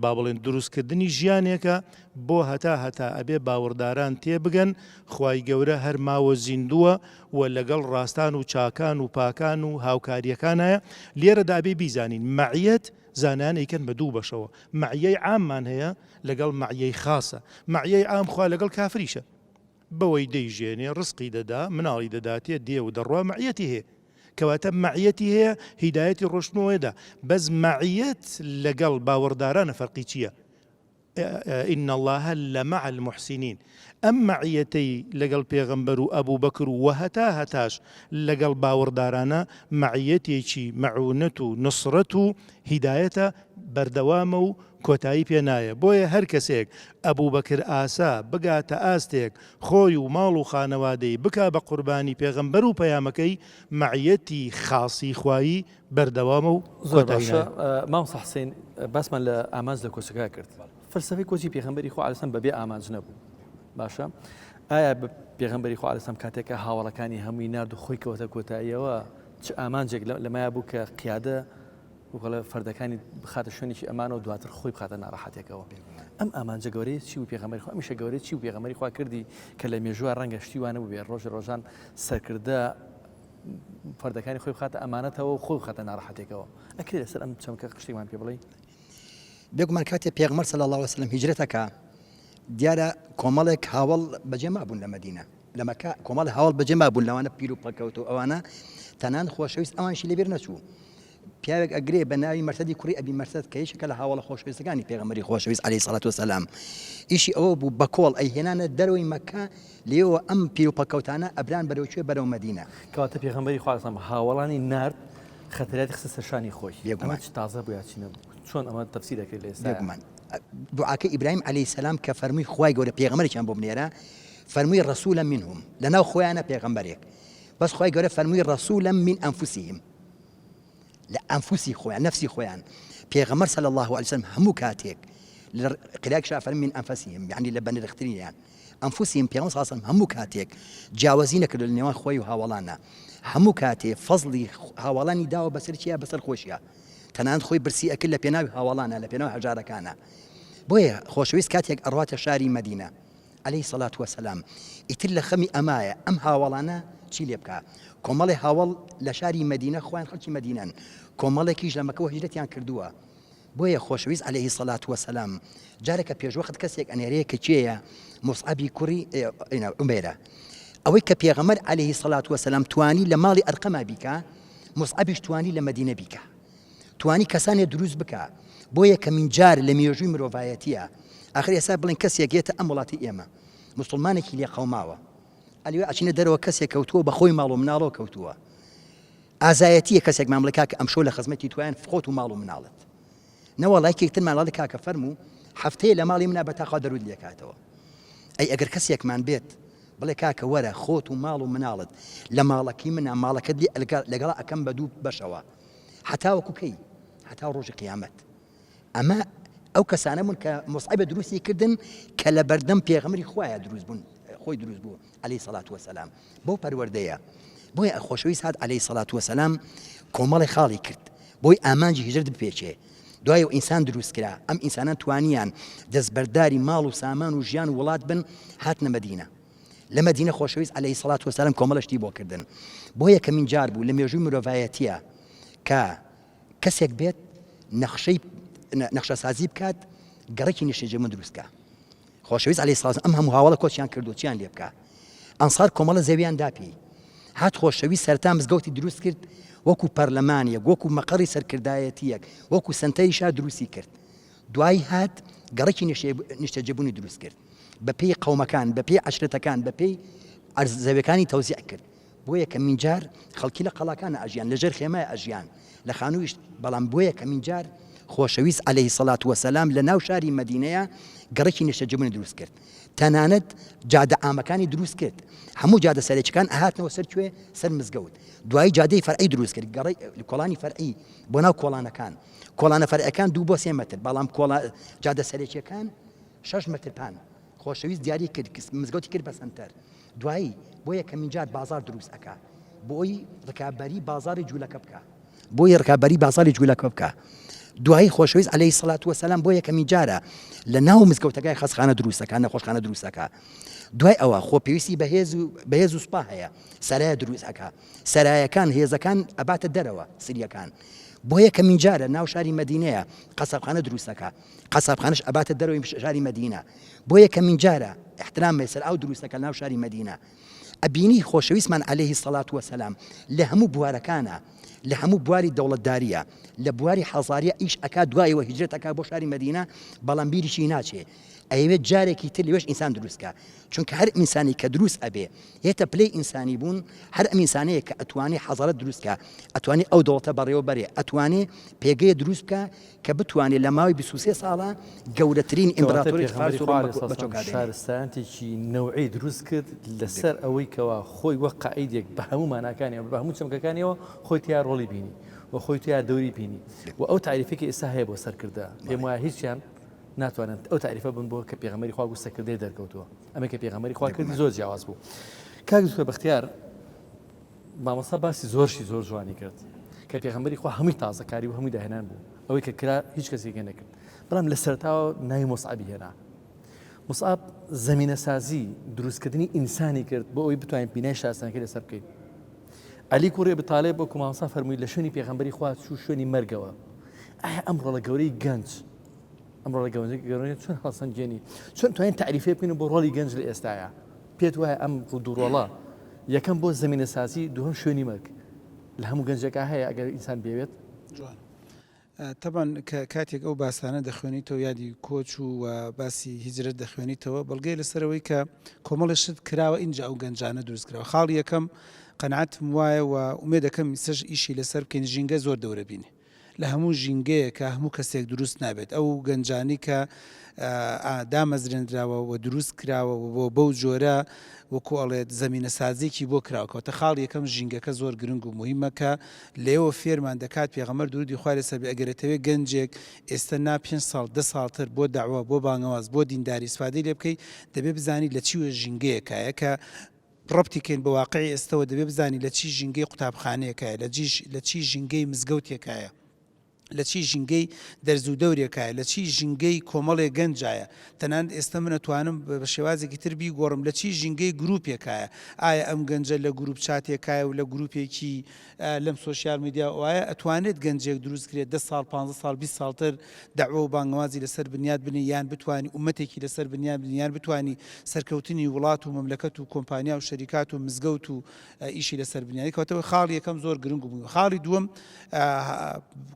S3: با بڵێن دروستکردنی ژیانێکە بۆ هەتا ئەبێ باوەڕداران تێبگەن خوای گەورە هەر ماوە زیندووە و لەگەڵ ڕاستان و چاکان و پاکان و هاوکاریەکانایە لێرەدا بێ بیزانین مەعیەت زانان ئەیکەن بە دوو بەشەوە مەعیەی عاممان هەیە لەگەڵ مەعیەی خاسە مەعیەی عام خوا لەگەڵ کافریشە بەوەی دەیژێنێ ڕزقی دەدا مناڵی دەداتێ دێ و دەڕوا مەعیەتی هەیە کەواتە مەعیەتی هەیە هیدایەتی ڕۆشنەوەیدا بەس مەعیەت لەگەڵ باوەڕدارانە فەرقی چییە ئین الله لەمەع المحسینین ئەم مەعیەتەی لەگەڵ پێغەمبەر و ئەبوو بەکر و هەتاش لەگەڵ باوەڕدارانە مەعیەتێکی مەعونەت و نسرەت و هیدایەتە بەردەوامە و کۆتایی پێ نایە بۆیە هەر کەسێک ئەبوو بەکر ئاسا بگاتە ئاستێک خۆی و ماڵ و خانەوادەی بکا بە قوربانی پێغەمبەر و پەیامەکەی مەعیەتی خاصی خوایی بەردەوامە و کۆتایی نایە
S2: مامۆستا حوسێن باسمان لە ئامانج لە کۆچەکە کرد فەلسەفەی کۆچی پێغەمبەری خوا عەلەیهی سەلام بەبێ ئامانج نەبوو باشە ئایا پێغەمبەری خوا عەلەیهی سەلام کاتێکە هاوڵەکانی هەمووی نرد و خۆی کەوتە کۆتاییەوە چ ئامانجێک لەمایە بوو کە قیادە وڵە فەردەکانی بخاتە شوێنێکی ئەمانە و دواتر خۆی بخاتە ناڕەحەتێکەوە ئەم ئامانجە گەورەی چی و پێغەمبەری خوا ئەمیشە گەورەی چی و پێغەمبەری خوا کردی کە لە مێژووە ڕەنگە شتیوانە بوو بێ ڕۆژان سەرکردە فەردەکانی خۆی بخاتە ئەمانەتەوە و خۆی بخاتە ناڕەحەتێکەوە ئەکرێ لەسەر ئەم چەمکە شتێکمان پێ بڵێ
S4: بێگومان کاتێ پێغەمبەر صلی الله علیه وسلم هیجرەتەکە دیارە کۆمەڵێک هاوڵ بەجێ مابوون لە مەدینە لە مەکە کۆمەڵ هاوڵ بەجێ مابوون لەوانە پیر و پەکەوت و ئەوانە تەنان خۆشەویست ئەوانشی لەبیر نەچوو پیاوێک ئەگرێ بە ناوی مەرسەدی کوڕی ئەبی مەرسەد کە یەکێکە لە هاوڵە خۆشەویستەکانی پێغەمبەری خۆشەویست عەلەیهی سەڵات وسەلام ئیشی ئەوە بوو بە کۆڵ ئەیهێنانە دەرەوەی مەککە لێەوە ئەم پیر و پەکەوتانە ئەبران بەرەوکوێ بەرەو مەدینە
S2: کەواتە پێغەمبەری خوا سەڵام هاوڵانی نارد خەتەراتی خستە سەر شانی خۆی
S4: بێگومان.
S2: ئەمە چ تازە بوو یا چی نەبوو چۆن ئەمە تەفسیر دەکرێت لە ئێستا
S4: بێگومان دوعاکە ئیبراهیم عەلەیهی سەلام کە فەرمووی خوای گەورە پێغەمبەرێکیان بۆ بنێرە فەرمووی ڕەسوولە منهم لەناو خۆیانە پێغەمبەرێک بەس خوای گەورە فەرمووی ڕەسوولە من ئەنفوسیهم لە ئەنفوسی خۆیان نەفسی خۆیان پێغەمبەر صلی الله علیه وسلم هەموو کاتێک لە قراءەکەشا فەرمی من ئەنفسیهم یعنی لە بەنرخترینیان ئەنفوسیهم پێغەمبەر صلی الله علیه وسلم هەموو کاتێک جیاوازی نەکرد لە نێوان خۆی و هاوڵانە هەموو کاتێ فەزلی هاوڵانی داوە بەسەر چیە بەسەر خۆشیە تەنانەت خۆی برسی ئەکرد لە پێناوی هاوڵانە لە پێناوی هەژارەکانە بۆیە خۆشەویست کاتێک ئەڕواتە شاری مەدینە عەلەیهی سەڵات وەسەلام ئیتر لە خەمی ئەمایە ئەم هاوڵانە چی لێ بکە کۆمەڵی هاوڵ لە شاری مەدینە خۆیان خەڵکی مەدینەن کۆمەڵێکیش لە مەکەوە هیجرەتیان کردووە بۆیە خۆشەویست عەلەیهی سەڵات وەسەلام جارێکە پێشوەخت کەسێک ئەنێرەیە کە چێیە مصعەبی کوڕی عومەیرە ئەوەی کە پێغەمبەر عەلەیهی سەڵات وەسەلام توانی لە ماڵی ئەرقەما بیکە مصعەبیش توانی لە مەدینە بیکە توانی کەسانێ دروست بکە بۆیە کە من جار لە مێژووی مرۆڤایەتیە ئاخر ئێستا بڵێن کەسێک گێتە ئەم وڵاتی ئێمە مسلمانێکی لێ قەوماوە ئەلێ ئەچینە دەرەوە کەسێک کەوتووە بە خۆی ماڵ و مناڵەوە کەوتووە ئازایەتیە کەسێک ماملەکە کە ئەمشۆ لە خزمەتی تویان خۆت و ماڵ و مناڵت نەوەڵایکێکتر ماڵی کاکە فەرموو هەفتەیە لە ماڵی منە بەتاقا دەرود لێکاتەوە ئەی ئەگەر کەسێکمان بێت بڵێ کاکە وەرە خۆت و ماڵ و مناڵت لە ماڵەکەی منە ماڵەکەت لەگەڵا ئەەکەم بە دوو بەشەوە هەتاوەکو کەی هەتا ڕۆژی قیامەت ئەمە ئەو کەسانە بوون کە مصعەب دروستی کردن کە لە بەردەم پێغەمبەری خوایە دروست بوون خۆی دروست بوو عەلەیهی سەڵات وەسەلام بۆ پەروەردەیە بۆیە خۆشەویست هات عەلەیهی سەڵات وەسەلام کۆمەڵی خاڵی کرد بۆی ئامانجی هیجرەت بپێچێ دوایە ئینسان دروست کرا ئەم ئینسانان توانیان دەستبەرداری ماڵ و سامان و ژیان و وڵات بن هاتنە مەدینە لە مەدینە خۆشەویست عەلەیهی سەڵات وەسەلام کۆمەڵەشتی بۆ کردن بۆیە کە من جار بوو لە مێژووی مرۆڤایەتیە کە کەسێک بێت نەخشە سازی بکات گەڕێکی نیشتەجێبوون دروستکە خۆشەویست عەلەیهی سەڵات ئەم هەموو هاوڵە کۆچیان کردو چیان لێ بکە ئەنسار کۆمەڵە زەویان داپی هات خۆشەویست سەرتا مزگەوتی دروست کرد وەکو پەرلەمانیەک وەکو مەقەڕی سەرکردایەتیەک وەکو سنتەری شار دروستی کرد دوایی هات گەڕێکی نیشتەجێبوونی دروست کرد بە پێی قەومەکان بە پێی عەشرەتەکان بە پێی زەویەکانی تەوزیع کرد بۆیە کە من جار خەڵکی لە قەڵاکانە ئەژیان لەژێر خێمای ئەژیان لە خانوویش بەڵام بۆیە کە من جار خۆشەویست عەلەیهی سەڵات وەسەلام لە ناو شاری مەدینەیە گەڕێکی نیشتەجێبوونی دروست کرد تەنانەت جادە عامەکانی دروست کرد هەموو جادە سەرێکیەکان ئەهاتنەوە سەر کوێ سەر مزگەوت دوایی جادەی فەرعی دروست کرد گەڕی کۆڵانی فەرعی بۆ ناو کۆڵانەکان کۆڵانە فەرعیەکان 2 بۆ 3 مەتر بەڵام جادە سەرێکیەکان 6 مەتر پان خۆشەویست دیاری کرد مزگەوتی کرد بە سنتەر دوایی بۆیە کە من جار بازار دروست ئەکا بۆی ڕکابەری بازاری جوولەکە بکە بۆی ڕکابەری بازاری جوولەکە بکە دوایی خۆشەویست عەلەیهی سەڵات وەسەلام بۆ یەکەمین جارە لە ناو مزگەوتەکەی خەسخانە دروستەکە نەخۆشخانە دروستەکە دوای ئەوە خۆپێویستی بەهێز و سوپا هەیە سەرایە دروستەکە سەرایەکان هێزەکان ئەباتە دەرەوە سریەکان بۆ یەکەمین جارە ناو شاری مەدینەیە قەسەبخانە دروستەکە قەسەبخانەش ئەباتە دەرەوەی شاری مەدینە بۆ یەکەمین جارە احترام بەسەر ئەو دروستەکە ناو شاری مەدینە ئەبینی خۆشەویستمان عەلەیهی سەڵات وەسەلام لە هەموو بوارەکانە لە هەموو بواری دەوڵەتداریە لە بواری حەزاریە ئیش ئەکا دوایەوە هیجرەتەکە بۆ شاری مەدینە بەڵام بیریشی ناچێ ئەوێت جارێکی تر لێوەش ئینسان دروستکە چونکە هەر ئینسانی کە دروست ئەبێ هێتە پلەی ئینسانی بوون هەر ئەم ئینسانەیە کە ئەتوانی حەزارەت دروستکە ئەتوانی ئەو دەوڵەتە بەڕێوە بەرێ ئەتوانێ پێگەیە دروست بکە کە بتوانێت لە ماوەی 23 ساڵە گەورەترین ئیمپراتۆری فارس و ڕۆم بەچۆکادێنێت
S2: شارستانێکی نەوعی دروست کرد لەسەر ئەوەی کەوا خۆی وەک قائیدێک بە هەموو ماناکانیەوە بە هەموو چەمکەکانیەوە خۆی تیا ڕۆڵی بینی و خۆی تیا دەوری بینی و ئەو تعریفێکی ئێستا هەیە بۆ سەرکردە پێم وایە هیچیان ناتوانن ئەو تعریفە بن بۆ کە پێغەمبەری خوا گوستەکردەی دەرکەوتووە ئەمە کە پێغەمبەری خوا کردی زۆر جیاواز بوو کاک دوکتۆر بەختیار مامۆستا باسی زۆر جوانی کرد کە پێغەمبەری خوا هەمووی تازەکاری و هەمووی داهێنان بوو ئەوەی کە کرا هیچ کەسێک نەکرد بەڵام لە سەرتاوە ناوی مصعەبی هێنا مصعەب زەمینە سازی دروستکردنی ئینسانی کرد بۆ ئەوەی بتوانین بینای شارستانەکەی لەسەر بکەین عەلی کوڕی ئەبی تاڵیب وەکو مامۆستا فەرمووی لە شوێنی پێغەمبەری خوا چوو شوێنی مەرگەوە ئایا ئەم ڕۆڵە گەورەی گەنج ئەمڕۆ لە گەورەی چۆن هەڵسەنگێنی چۆن توانین تعریفێ بکەین بۆ ڕۆڵی گەنج لە ئێستاە پێت وایە ئەم ڕوودوڕۆڵە یەکەم بۆ زەمینە سازی دووەم شوێنی مەرگ لە هەموو گەنجەکە هەیە ئەگەر ئینسان بێوێت
S6: جوان طبعا کاتێک ئەو باسانە دەخوێنیتەوە یادی کۆچ و باسی هیجرەت دەخوێنیتەوە بەڵگەی لەسەرەوەی کە کۆمەڵشت کراوە اینجا ئەو گەنجانە دروست کراوە خاڵی یەکەم قەنعاتم وایە و ئومێ دەکەم سەر ئیشی لەسەر بکەین ژینگە زۆر دەورە بینێ لە هەموو ژینگەیە کە هەموو کەسێک دروست نابێت ئەو گەنجانی کە دامەزرێنراوە و دروست کراوە بۆ بەو جۆرە وەکوڵێت زمینە سازێکی بۆ کراوەکەوتە خاڵ یەکەم ژینگەکە زۆر گرنگ و مهمە کە لێەوە فێرمان دەکات پێغەمبەر درودی خوای لەسەر بێ ئەگەرێتەوێت گەنجێک ئێستا نا 5 ساڵ 10 ساڵتر بۆ داوا بۆ بانگەواز بۆ دینداری سوادەی لێ بکەیت دەبێ بزانی لە چیوە ژینگەیەکایە کە ڕبتیکەین بە واقعی ئێستەوە دەبێ بزانی لە چی ژینگەی قوتابخانەیەکایە لە چی ژینگەی مزگەوتێکایە لە چی ژینگەی دەرز و دەورێکایە لە چی ژینگەی کۆمەڵێک گەنجایە تەنانەت ئێستا من ئەتوانم بە شێوازێکی تر بیگۆڕم لە چی ژینگەی گروپێکایە ئایا ئەم گەنجە لە گروپ چاتێکایە و لە گروپێکی لەم سۆشیال میدیا وایە ئەتوانێت گەنجێک دروستکرێت 10 ساڵ 15 ساڵ 20 ساڵتر داوا و بانگوازی لەسەر بنیاد بنی یان بتوانانی ومەتێکی لەسەر بنیاد بنی یان بتوانانی سەرکەوتنی وڵات و مەملەکەت و کۆمپانیا و شەریکات و مزگەوت و ئیشی لەسەر بنیادی کەواتەوە خاڵی یەکەم زۆر گرنگ و خاڵی دووەم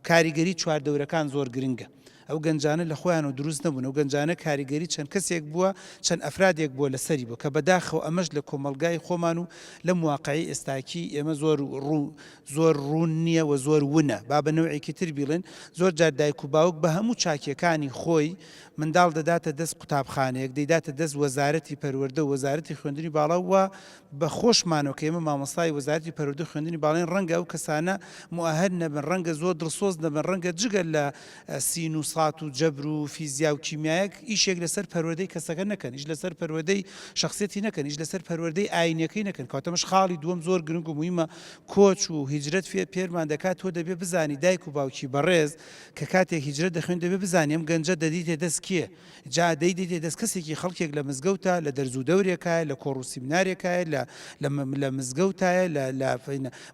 S6: کاریگەری چواردەورەکان زۆر گرنگە ئەو گەنجانە لە خۆیان و دروست نەبوون ئەو گەنجانە کاریگەری چەند کەسێک بووە چەند ئەفرادێک بووە لەسەری بوو کە بەداخەوە ئەمەش لە کۆمەلگای خۆمان و لە مواقعی ئێستاکی ئێمە زۆر ڕوون نییە و زۆر ونە با بە نەوعێکی تر بیڵێن زۆر جار دایک و باوک بە هەموو چاکیەکانی خۆی منداڵ دەداتە دەست قوتابخانەیەک دەیداتە دەست وەزارەتی پەروەردە و وەزارەتی خوێندنی باڵا وە بە خۆشمانەوە کە ئێمە مامۆستای وەزارەتی پەروەردە خوێندنی باڵێن ڕەنگە ئەو کەسانە مؤهل نەبن ڕەنگە زۆر دڵسۆز نەبن ڕەنگە جگە لە سین و سات و جەبر و فیزیا و کیمیایەک ئیشێک لەسەر پەروەردەی کەسەکە نەکەن ئیش لەسەر پەروەردەی شخصیەتی نەکەن ئیش لەسەر پەروەردەی ئاینەکەی نەکەن کاتەمەش خاڵی دووەم زۆر گرنگ و مهمە کۆچ و هیجرەت پێرمان دەکات تۆ دەبێ بزانی دایک و باوکی بەڕێز کە کاتێک هیجرەت دەخوێن دەبێ بزانی ئەم گەنجە دەدیتێ دەست کێ جا دەیدێ دەست کەسێکی خەڵکێک لە مزگەوتە لە دەرز و دەورێکایە لە کۆڕ و سیمینارێکایە لە مزگەوتایە لە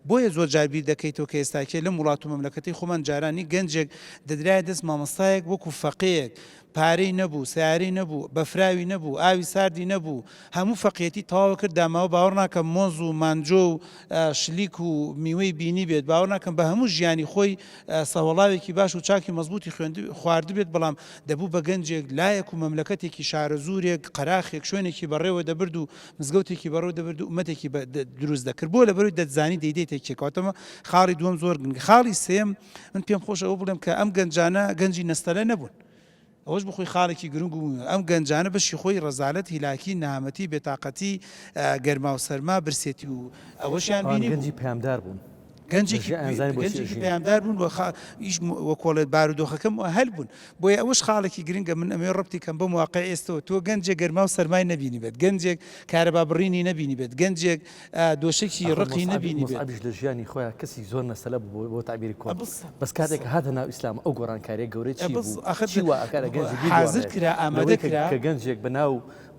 S6: بۆیە زۆر جاربیر دەکەیتەوە کە ئێستاکێ لەم وڵات و مەملەکەتی خۆمان جارانی گەنجێک دەدرایە دەست مامۆستایەک وەکو فەقێک پارەی نەبوو سیارەی نەبوو بەفراوی نەبوو ئاوی ساردی نەبوو هەموو فەقیەتی تەواو کرد داماوە باوەڕ ناکەم مۆز و مانجۆ و شلیک و میوەی بینی بێت باوەڕ ناکەم بە هەموو ژیانی خۆی سەوەڵاوێکی باش و چاکی مەزبوطی خوارد بێت بەڵام دەبوو بە گەنجێک لایەک و مەملەکەتێکی شارە زورێک قەراخێک شوێنێکی بەڕێوە دەبرد و مزگەوتێکی بەڕێوە دەبرد و ومەتێکی دروست دەکرد بۆ لەبەروی دەتزانی دەیدێتێکێکاتەمە خاڵی دووەم زۆر گرنگە خاڵی سێم من پێم خۆش ئەوە بڵێم کە ئەم گەنجانە گەنجی نەستەلە نەبوون ئەوەش بخۆی خاڵێکی گرنگ و ئەم گەنجانە بەشی خۆی ڕەزالەت هیلاکی نامەتی بێتاقەتی گەرما و سەرما برسێتی و ئەوەشیان بینی
S2: گەنجی پەیامدار بوون
S6: گەنجێکی پەیامدار بوون وەکۆڵێت بارودۆخەکەم هەل بوون بۆیە ئەوەش خاڵێکی گرنگە من ئەمێ ڕبتی کەم بە مواقع ئێستەوە تۆ گەنجێک گەرما و سەرمای نبینی بێت گەنجێک کارەبا بڕینی نبینی بێت گەنجێک دۆشێکی ڕقی نبینی بێت
S2: لە ژیانی خۆیان کەسی زۆر نەسەلە بوو بۆ تعبیری کۆ بەس کاتێک هاتە ناو ئیسلام ئەو گۆڕانکاریە گەورەی چی بوو ئەکارە گەنجی
S6: حازر کرا ئامادە کرا
S2: کە گەنجێک بەناو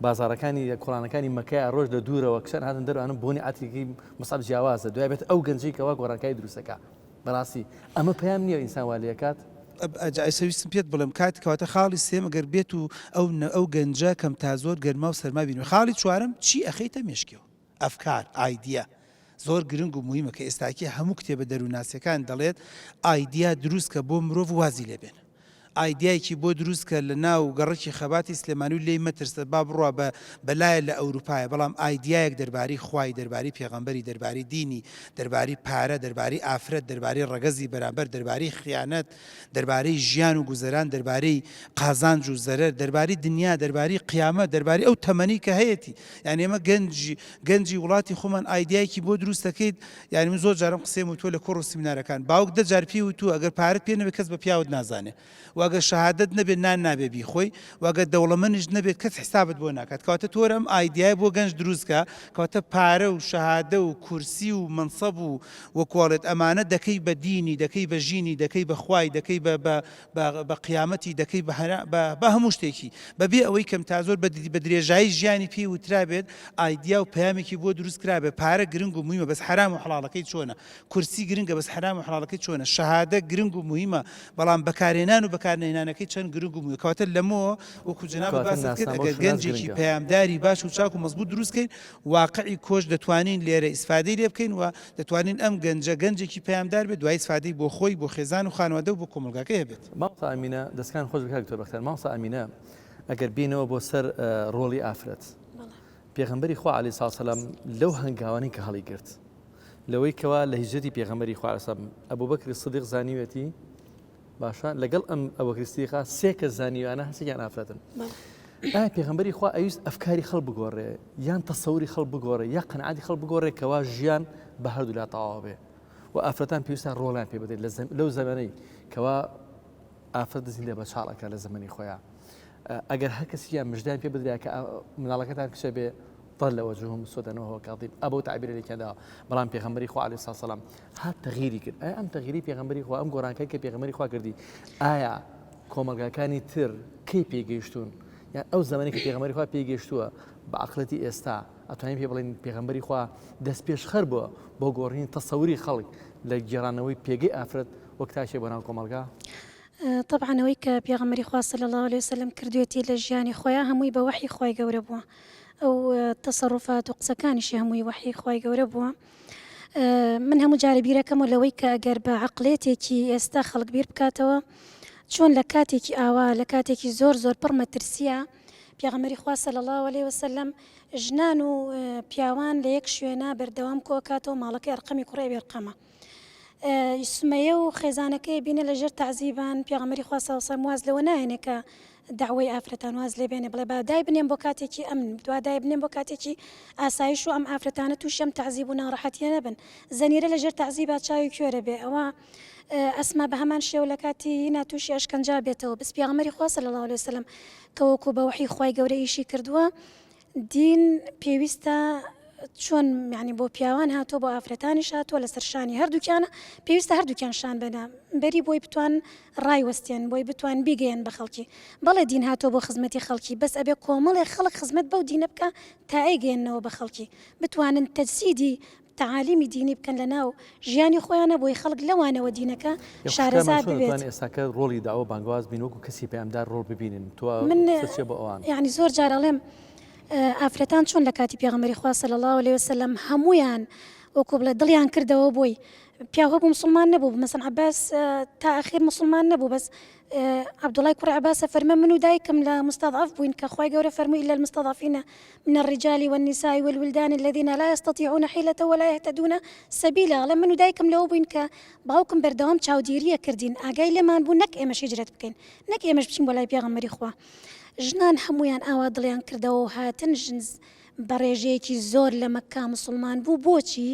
S2: بازارەکانی کۆڵانەکانی مەکای ڕۆژ لە دوورەوە کەسان هاتن دەروانم بۆنی عاتیکی مەساب جیاوازە دوای بێت ئەو گەنجی کەوا گۆڕانکاری دروستەکە بەڕاستی ئەمە پەیام نییە ئینسان والیەکات
S6: ئەسەویستم پێت بڵم کات کەواتە خاڵی سێم ئەگەر بێت و ئەو گەنجە کەم تا زۆر گەرما و سەرما بینی خاڵی چوارم چی ئەخەیتە مێشکەوە ئەفکار ئایدیا زۆر گرنگ و مهمە کە ئێستاکی هەموو کتێبە دەروناسیەکان دەڵێت ئایدیا دروست کە بۆ مرۆڤ وازی لێبێن ئایدایکی بۆ دروست کە لە ناو گەڕێکی خەباتی سلێمانی و لێی مەترسە با بڕوا بەلایە لە ئەوروپایە بەڵام ئایدایەک دەرباری خوای دەرباری پێغەمبەری دەرباری دینی دەرباری پارە دەرباری ئافرەت دەرباری ڕەگەزی بەرامبەر دەرباری خیانەت دەربارەی ژیان و گوزەران دەربارەی قازانج و زەرەر دەرباری دنیا دەرباری قیامەت دەرباری ئەو تەمەنی کە هەیەی یعنی ئێمە گەنجی وڵاتی خۆمان ئایدایەکی بۆ دروست دەکەیت یعنی من زۆر جارم قسەم و تۆ لە کۆڕ و سیمینارەکان باوک دەجار پێی و تو ئەگەر پارەت پێ نەبێت کەس بە پیاوت نازانێ واگە شەهادەت نەبێت نان نابێ بیخۆی واگە دەوڵەمەندیش نەبێت کەس حسابت بۆ ناکات کەواتە تۆ ئەم ئایدیای بۆ گەنج دروستکە کەواتە پارە و شەهادە و کورسی و منسەب و وەکوڵێت ئەمانە دەکەی بە دینی دەکەی بە ژینی دەکەی بە خوای دەکەی بە قیامەتی دەکەی بە هەموو شتێکی بەبێ ئەوەی کەم تا زۆر بە درێژایی ژیانی پێی وترابێت ئایدیا و پەیامێکی بۆ دروست کرابێت پارە گرنگ و مهمە بەس حرام و حەڵاڵەکەی چۆنە کورسی گرنگە بەس حرام و حەڵاڵەکەی چۆنە شەهادە گرنگ و مهمە بەڵام بەکارهێنان و بەکار
S8: بەکارهێنانەکەی چەند گرنگ و کەواتە لەمەوە وەکو جەناب
S2: کەواتە
S8: باست کرد
S2: ناسنامە و
S8: ئەگەر
S2: شوناز
S8: گەنجێکی
S2: گرنگە.
S8: پەیامداری باش و چاک و مەزبوط دروستکەین واقعی کۆچ دەتوانین لێرە ئیسفادەی لێ بکەین و دەتوانین ئەم گەنجێکی پەیامدار بێت دوای ئیسفادەی بۆ خۆی بۆ خێزان و خانواده و بۆ کۆمەلگاکە هەبێت.
S2: ماوەسا ئەمینە دەستکان خۆش بکات دکتۆر بەختیار. ماوەسا ئەمینە ئەگەر بینەوە بۆ سەر ڕۆڵی ئافرەت پێغەمبەری خوا عەلەیهی سەلام لەو هەنگاوانەی کە هەڵی گرت لەوەی کەوا لە هیجرەتی پێغەمبەری خوا عەلەیهی سەلام ئەبوبەکر سیدیق زانیوێتی باشە لەگەڵ ئەم ئەبوبەکر سیدیقا سێ کەس زانیوانە هەسێکیان ئافرەتن. ئایا پێغەمبەری خوا ئەویست ئەفکاری خەڵ بگۆڕێ یان تەسەووری خەڵ بگۆڕێ یا قەنەعەتی خەڵ بگۆڕێ کەوا ژیان بە هەردوو لا تەواو بێ و ئافرەتان پێویستە ڕۆڵیان پێ بدەیت لەو زەمانەی کەوا ئافرەت دەزین لێ بە چاڵەکە لە زەمەنی خۆیان ئەگەر هەر کەسیان مژدان پێ بدرێت کە مناڵەکەتان کچە بێ طل وجههم سودا وهو كاظم ابو تعبير لك هذا بلان پیغمبري خو عليه الصلاه والسلام هات تغييري كر اي ام تغييري پیغمبري خو ام قران كي پیغمبري خو كردي ايا كومرغا كاني تر كي بيگشتون يعني او زماني كي پیغمبري خو بيگشتوا بعقلتي استا اتواني بي بلين پیغمبري خو دس پیش خربو بو گورين تصوري خلق لجيرانوي بيگي افرد وقتاشه بنان كومرغا
S5: طبعا ويك بيغمري خوا صلى الله عليه وسلم كردويتي لجياني خويا هموي بوحي خويا قوربوا أو تصرفات وقسەکانیشی هەمووی وحی خۆی گەورە بووە من هەموو جارە بیرەکەم و لەوەی کە ئەگەر بە عەقڵێتێکی ئێستا خەڵک بیر بکاتەوە چۆن لە کاتێکی ئاوا لە کاتێکی زۆر پڕ مەترسیە پێغەمبەری خوا صلی الله عليه وسلم ژنان و پیاوان لە یەک شوێنە بەردەوام کۆکاتەوە ماڵەکەی ئەرقەمی کوڕی بێرقەمە سمەیە و خێزانەکەی بینە لەژێر تەعزیبان پێغەمبەری خوا صلی الله عليه وسلم واز لەوە نایەنێ کە داوای ئافرەتان واز لێ بێنێ بڵێ بادای بنێن بۆ کاتێکی ئەمن دوادای بنێن بۆ کاتێکی ئاسایش و ئەم ئافرەتانە تووشی ئەم تەعزیب و ناڕەحەتیە نەبن زەنیرە لەژێر تەعزیبات چاوی کوێرە بێ ئەوە ئەسما بە هەمان شێو لە کاتی ناتووشی ئەشکەنجا بێتەوە بەس پێغەمبەری خوا صلی الله عليه وسلم کە وەکو بە وحی خوای گەورە ئیشی کردووە دین پێویستە چۆن یعنی بۆ پیاوان هاتۆ بۆ ئافرەتانیش هاتووە لەسەر شانی هەردووکیانە پێویستە هەردووکیان شان بەنە بەری بۆی بتوان ڕایوەستێن بۆی بتوان بیگەیەن بە خەڵکی بەڵێ دین هاتۆ بۆ خزمەتی خەڵکی بەس ئەبێ کۆمەڵێ خەڵک خزمەت بەو دینە بکە تا ئەیگەێنەوە بە خەڵکی بتوانن تەجسیدی تعالیمی دینی بکەن لە ناو ژیانی خۆیانە بۆی خەڵک لەوانەوە دینەکە شارەزا ببێت
S2: ئێستاکە ڕۆڵی داوە بانگواز بین وەکو کەسی پەیامدار ڕۆڵ ببینن تو بۆ ئەوان
S5: یعنی زۆر جار ئەڵێم ئافرەتان چۆن لە کاتی پێغەمبەری خوا صلی الله عليه وسلم هەمویان وەکو بڵێ دڵیان کردەوە بۆی پیاوە بوو مسلمان نەبوو مەسەڵەن عەباس تا ئاخیر مسلمان نەبوو بەس عەبدوڵای کوڕی عەباسە فەرمە من و دایکم لە مستضعف بووین کە خوای گەورە فەرمووی إلا المستضعفين من الرجال والنساء والولدان الذين لا يستطيعون حيلة ولا يهتدون سبيلا من و دایکم لەوە بووین کە باوکم بەردەوام چاودێریە کردین ئاگای لێمان بوو نەک ئێمەش هیجرەت بکەین نەک ئێمەش بچین بۆ لای پێغەمبەری خوا ژنان هەمویان ئاوا دڵیان کردەوە و هاتن ژنز بە ڕێژەیەکی زۆر لە مەککا مسلمان بوو بۆچی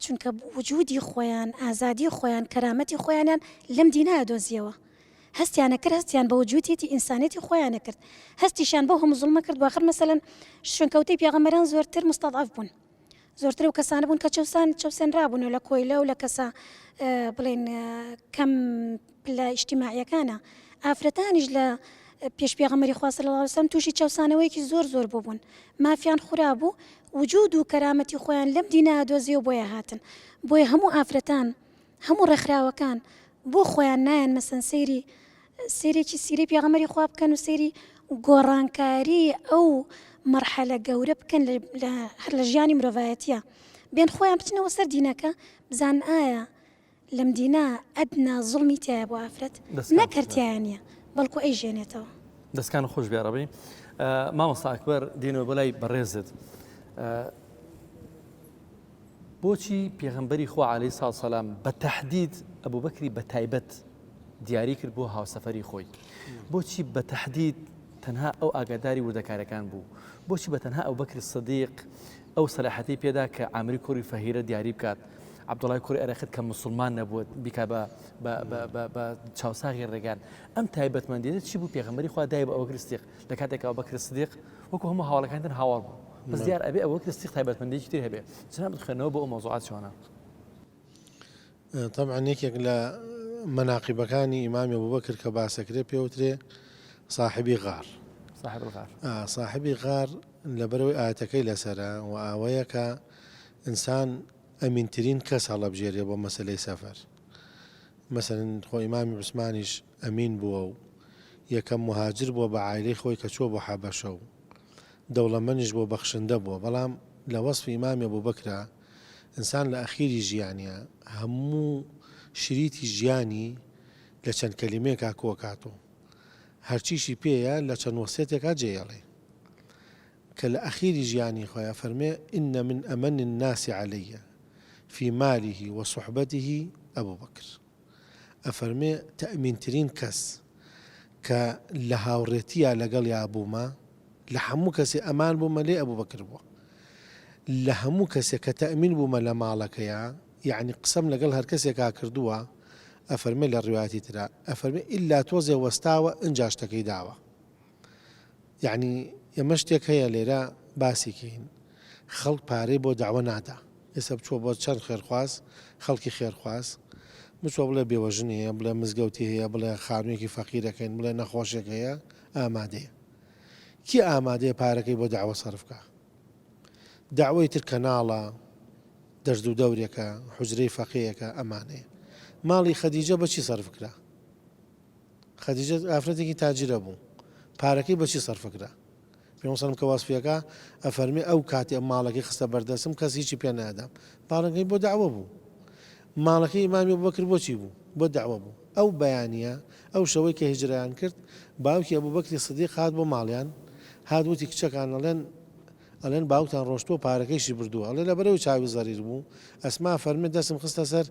S5: چونکە وجودی خۆیان ئازادی خۆیان کەرامەتی خۆیانیان لەم دینە دۆزیەوە هەستیانە کرد هەستیان بە وجودێتی ئینسانێتی خۆیانە کرد هەستیشان بۆ هەموو زوڵمە کرد واخر مەسەلەن شوێنکەوتەی پێغەمبەران زۆرتر مستەضعف بوون زۆرتر و کەسانە بوون کە چەوسێنرابوون و لە کۆیلە و لە کەسە بڵێن کەم لە ئیجتیماعیەکانە ئافرەتانیش لە پێش پێغەمبەری خوا صلی الله عليه وسلم تووشی چەوسانەوەیەکی زۆر بوون مافیان خورابوو وجود و کەرامەتی خۆیان لەم دینە دۆزیەوە بۆیە هاتن بۆیە هەموو ئافرەتان هەموو ڕێکخراوەکان بۆ خۆیان نایەن مەسەن سیرێکی سیرەی پێغەمبەری خوا بکەن و سەیری گۆڕانکاری ئەو مەرحەلە گەورە بکەن هەر لە ژیانی مرۆڤایەتیە بێن خۆیان بچنەوە سەر دینەکە بزان ئایا لەم دینە ئەدنا زوڵمی تایە بۆ ئافرەت نەکەرتیانە بەڵکو ئەی ژێنێتەوە
S2: دەستکان خۆش بیاڕەبی مامۆستا ئەکبەر دێنەوە بەلای بەڕێزت بۆچی پێغەمبەری خوا عەلەیهی سەڵاتو وسەلام بە تەحدید ئەبوبەکری بە تایبەت دیاری کرد بۆ هاوسەفەری خۆی بۆچی بە تەحدید تەنها ئەو ئاگاداری وردەکارەکان بوو بۆچی بە تەنها ئەبوبەکر سیدیق ئەو سەلاحەتی پێدا کە عامری کوڕی فەهیرە دیاری بکات عەبدوڵای کوڕی ئەرەخت کە مسلمان نەبووە بیکا بە چاوساغی ڕێگان ئەم تایبەتمەندیە چی بوو پێغەمبەری خوا دای بە ئەبوبەکر سیدیق لە کاتێک ئەبوبەکر سیدیق وەکو هەموو هاوڵەکانتان هاوار بوو بەس دیار ئەبێ ئەبوبەکر سیدیق تایبەتمەندیەکی تر هەبێ جناب بخوێنەوە بۆ ئەو مەوزوعات چۆنە
S7: طبعا یەکێک لە مناقبەکانی ئیمامی ئەبوبەکر کە باسەکرێ پێوترێ صاحبی غار صاحبی غار لەبەرەوەی ئاەتەکەی لەسەرە و ئاوەیە کە ئینسان ئەمینترین کەس هەڵەبژێرێ بۆ مەسەلەی سەفەر مثلەن خۆ ئیمامی عوسمانیش ئەمین بووە و یەکەم مهاجر بووە بە عایلەی خۆی کە چووە بۆ حەبەشە و دەوڵەمەندیش بۆ بەخشندە بووە، بەڵام لە وەسفی ئیمامی ئەبوبەکرا ئینسان لە ئەخیری ژیانیە هەموو شریتی ژیانی لە چەند کەلیمەیەکا کۆکاتەوە، هەرچیشی پێیە لە چەند وەسیەتێکا جێڵێ کە لە ئەخیری ژیانی خۆیان فەرمێ ئین من ئەمن الناس عەلەیە في ماله وصحبته ئەبوو بەکر. ئەفەرمێ تەئمینترین کەس کە لە هاوڕێتیە لەگەڵ یابوومە لە هەموو کەسێ ئەمان بوومە لێ ئەبوو بەکر بووە، لە هەموو کەسێک کە تەئمین بوومە لە ماڵەکەیە، یعنی قسەم لەگەڵ هەر کەسێکا کردووە، ئەفەرمێ لە ڕوايەتی ترا ئەفەرمێ ئیلا تۆزێ وەستاوە ئەنجا شتەکەی داوە. یعنی ئێمە شتێک هەیە لێرە باسیکەین، خەڵک پارەی بۆ داوە نادا، ئێستا بچوە بۆ چەند خێرخواز خەڵکی خێرخواز بچوە بڵێ بێوەژن هەیە، بڵێ مزگەوتی هەیە، بڵێ خانوویەکی فەقیرەکەین، بڵێ نەخۆشێک هەیە، ئامادەیە. کی ئامادەیە پارەکەی بۆ داوە سەرفکە؟ داوای تر کەناڵە، دەرد و دەورێکە، حوجرەی فەقیەکە، ئەمانەیە. ماڵی خەدیجە بەچی سەرفکرا؟ خەدیجە ئافرەتێکی تاجرە بوو، پارەکەی بەچی سەرفکرا؟ پێغەمبەر کە واسفیەکە ئەفەرمێ ئەو کاتی ئەم ماڵەکەی خستە بەردەسم کەس هیچی پێ نادام، پارەکەی بۆ داوە بوو. ماڵەکەی ئیمامی ئەبوبەکر بۆچی بوو؟ بۆ داوە بوو. ئەو بەیانیە ئەو شەوەی کە هیجرەیان کرد، باوکی ئەبوبەکری سیدیق هات بۆ ماڵیان، هاتوتی کچەکان ئەڵێن باوکتان ڕۆشتووە پارەکەیشی بردووە، ئەڵێ لەبەرەوەی چاوی زەریر بوو، ئەسما فەرمێ دەستم خستە سەر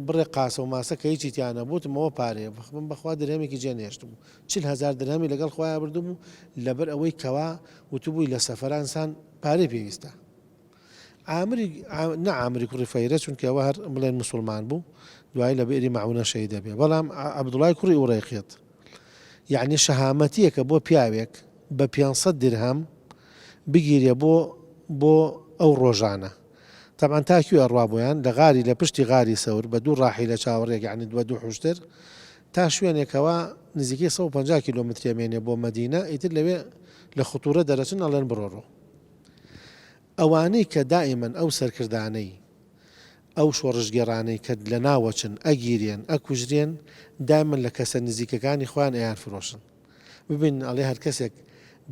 S7: بڕێ قاسە و ماسە کە هیچی تیانە بووتمەوە پارەیە، بەخوا درهمێکی جێنێشت بوو، 40,000 درهمی لەگەڵ خۆیان بردو بوو، لەبەر ئەوەی کەوا وتبووی لە سەفەرانسان پارەی پێویستە. عامری کوڕی فەیرە چونکە ئەوە هەر بڵێن موسڵمان بوو، دوای لە بئری مەعونە شەهید دەبێ، بەڵام عەبدوڵای کوڕی ئوڕەیقیت یعنی شەهامەتیەکە بۆ پیاوێک بە 500 درهم بگیرێ بۆ ئەو ڕۆژانە. طبعا تاکوێ ئەڕوا بۆیان لە غاری لە پشتی غاری سەور بە دوو ڕاحی لە چاوەڕێک، یعنی دوو حوشتر تا شوێنێکەوە نزیکەی 150 کیلۆمتر ئەمێنێ بۆ مەدینە، ئیتر لەوێ لە خوتورە دەرەچن ئەڵێن بڕۆڕۆ. ئەوانەی کە دائیمەن ئەو سەرکردانەی ئەو شۆڕژگێڕانەی کە لە ناوەچن ئەگیرێن ئەکوژرێن دائیمەن لە کەسە نزیکەکانی خۆیان ئەیان فرۆشن. ببین ئەڵێ هەر کەسێک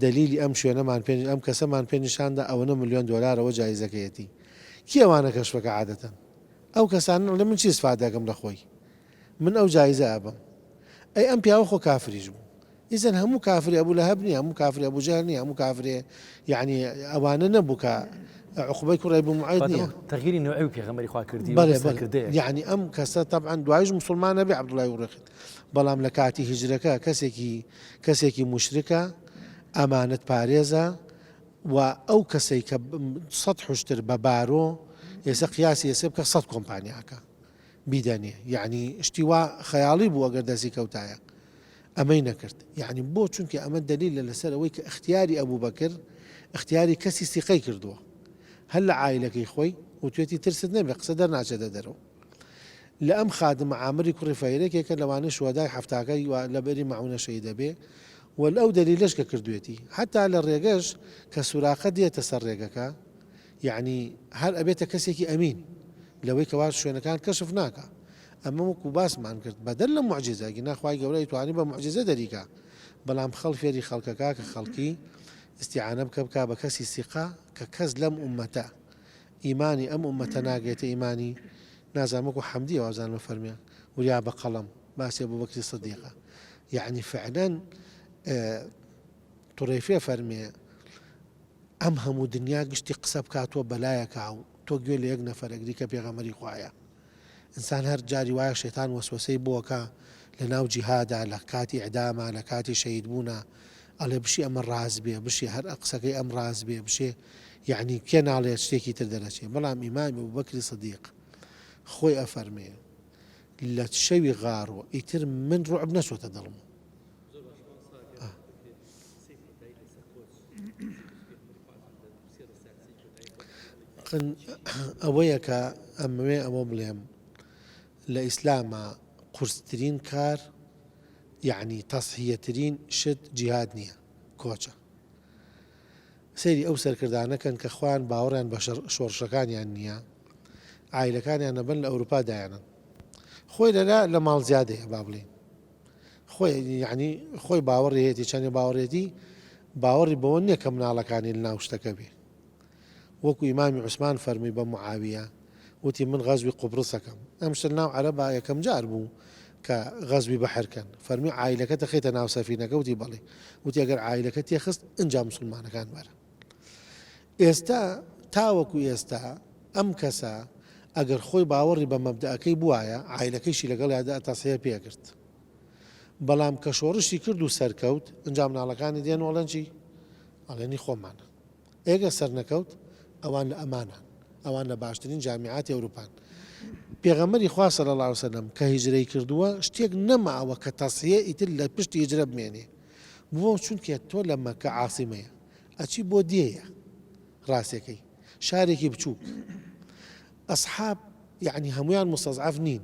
S7: دلیلی ئەم شوێنەمان ئەم کەسەمان پێ نیشاندا ئەوەنە ملیۆن دۆلارەوە جایزەکەیەتی. کی ئەوانە کەشفەکە عادەتەن؟ ئەو کەسان لە من چی استفادەکەم لە خۆی؟ من ئەو جایزە ئەبم. ئەی ئەم پیاوە خۆ کافریش بوو. ئیزەن هەموو کافری ئەبوو لەهەب نییە، هەموو کافری ئەبوو جەهل نییە، هەموو کافرێ یعنی ئەوانە نەبوو کە عقبەی کوڕی بوو معید نییە.
S2: تەغییری نوێی پێغەمبەری خوا کردی.
S7: یعنی ئەم کەسە طبعا دوایش مسلمان نەبێ عەبدوڵای ئوڕەیقیت، بەڵام لە کاتی هیجرەکە کەسێکی موشرکە، ئەمانەت پارێزە و ئەو کەسەی کە 100 حوشتر بە بارۆ ئێستا قیاسی ئێسێ بکە 100 کۆمپانیاکە بیدەنێ، یعنی شتی وا خەیاڵی بوو ئەگەر دەستی کەوتایە، ئەمەی نەکرد. یعنی بۆ چونکە ئەمە دلیلە لەسەر ئەوەی کە اختیاری ئەبوبەکر اختیاری کەسی سیقەی کردووە، هەر لە عایلەکەی خۆی و توێتی ترست نەبێ قسە دەرناچێتە دەرەوە. لە ئەم خادمە عامری کوڕی فەیرێکێکە لەوانەی شوهەدای هەفتاکەی لە بەری مەعونە شەهید دەبێ، وەلەو دلیلش کە کردوێتی حتا لە ڕێگەش کە سوراخە دێتە سەر ڕێگەکە، یعنی هەر ئەبێتە کەسێکی ئەمین لەوەی کەوا شوێنەکان کەشف ناکە. ئەمە وەکو باسمان کرد بەدەر لە موعجزەکی ناخوای گەورەی توانی بە موعجزە دەریکە، بەڵام خەڵ فێری خەڵکەکە کە خەڵکی استیعانە بکە بە کەسی سیقا کە کەس لەم ئومەتە ئیمانی ئەم ئومەتە ناگێتە ئیمانی نازانم وەکو حەمدی ئەوازانمە فەرمیان وریا بە قەڵەم باسی ئەبوبەکری سیدیقە. یعنی فعلا توڕێفێ فەرمێ ئەم هەموو دنیا گشتی قسە بکاتوە بەلایەکە و تۆ گوێ لە یەک نەفەرەگری کە پێغەمبەری خوایە. ئینسان هەر جاری وایە شەیتان وەسوەسەی بۆکە لە ناو جیهادا، لە کاتی ئیعدامە، لە کاتی شەهید بوونە، ئەڵێ بشی ئەمە ڕاز بێ، بشی هەر قسەکەی ئەم ڕاز بێ، بشێ یعنی کێ ناڵێت شتێکی تر دەرەچێ. بەڵام ئیمامی ئەبوبەکری سیدیق خۆی ئەفەرمێ لە شەوی غارەوە ئیتر من ڕوعب نەچۆتە دڵم. ئەوەیە کە ئەمەوێ ئەوە بڵێم لە ئیسلامە قورسترین کار یعنی تەسهیەترین شت جیهاد نییە، کۆچە. سەیری ئەو سەرکردانەکەن کە خوان باوەڕیان بە شۆڕشەکانیان نییە، عایلەکانیان نەبن لە ئەوروپا دایانن، خۆی لەلا لە ماڵ زیادەیە با بڵێن خۆی یعنی خۆی باوەڕی هێتی چەندی باوەڕێتی باوەڕی بەوە نییە کە مناڵەکانی لە ناو شتەکە بێ وەکو ئیمامی عوسمان فەرمی بە معاویە وتی من غەزوی قوبرسەکەم ئەم شتە ناو عەرەبا یەکەم جار بوو کە غەزوی بەحرکەن فەرمی عایلەکەتە خێتە ناو سەفینەکە وتی بەڵێ وتی ئەگەر عایلەکە تێخست ئەنجا موسڵمانەکان وەرە ئێستا تاوەکو ئێستا ئەم کەسە ئەگەر خۆی باوەڕی بە مەبدەئەکەی بوایە عایلەکەیشی لەگەڵ یادا تەسەیە پێکرد بەڵام کە شۆڕشی کرد و سەرکەوت ئەنجا مناڵەکانی دێن وەڵەن چی ئەڵێنی خۆمانە ئێگە سەر نەکەوت ئەوان لە ئەمانان ئەوان لە باشترین جامیعاتی ئەوروپان پێغەمبەری خوا صلی الله علیه وسلم کە هیجرەی کردووە شتێک نەماوە کە تەسیە ئیتر لە پشتی هیجرە بمێنێ بۆ چونکە تۆ لە مەکە عاسیمەیە ئەچی بۆ دێیە ڕاستەکەی شارێکی بچووک ئەسحاب یعنی هەمویان مستەضعف نین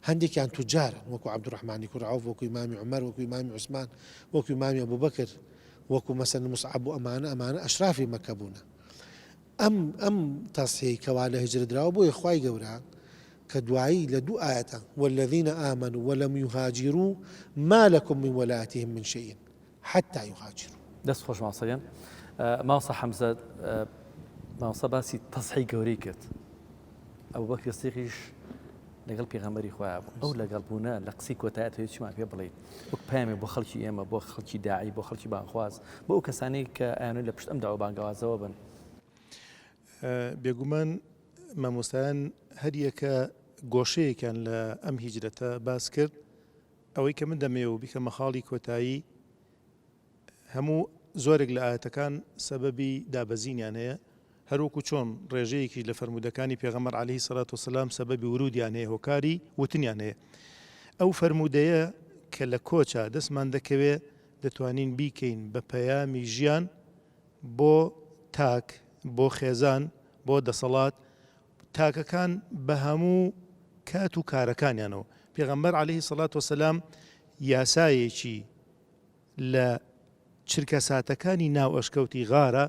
S7: هەندێکیان توجارن وەکو عەبدوڕەحمانی کوڕ عەوف وەکو ئیمامی عومەر وەکو ئیمامی عوسمان وەکو ئیمامی ئەبوبەکر وەکو مەسەلەن موسعەب و ئەمانە ئەشرافی مەکە بوونە ئەم تەسهەی کەوا لە هیجرە دراوە بۆیە خوای گەورە کە دوایی لە دوو ئاەتە والذین آمنوا ولم يهاجروا ما لكم من ولايتهم من شيء حتى يهاجروا
S2: دەست خۆش ماسەیان ماوسە حەمزە ماوسە باسی تەسحی گەورەی کرد ئەبوبەکر سیدیقیش لەگەڵ پێغەمبەری خۆیان بوو ئەو لەگەڵ بوونە لە قسەی کۆتایەتەوە چیمان پێ بڵێیت وەک پامێ بۆ خەڵکی ئێمە بۆ خەڵکی داعی بۆ خەڵکی بانخواز بۆ ئەو کەسانەی کە ئایانۆی لە پشت ئەم داوە بانگەوازەوە بن
S3: بێگومان مامۆستایان هەر یەکە گۆشەیەکیان لە ئەم هیجرەتە باس کرد ئەوەی کە من دەمێ و بیکە مەخاڵی کۆتایی هەموو زۆرێک لە ئاەتەکان سەبەبی دابەزینیان هەیە هەروەکو چۆن ڕێژەیەکی لە فەرمودەکانی پێغەمبەر عەلەیهی سەڵات وسەلام سەبەبی ورودیان هەیە هۆکاری وتنیان هەیە ئەو فەرمودەیە کە لە کۆچە دەستمان دەکەوێت دەتوانین بیکەین بە پەیامی ژیان بۆ تاک بۆ خێزان بۆ دەسەڵات تاکەکان بە هەموو کات و کارەکانیانەوە پێغەمبەر عەلەیهی سەڵات وسەلام یاسایەکی لە چرکە ساتەکانی ناو ئەشکەوتی غارە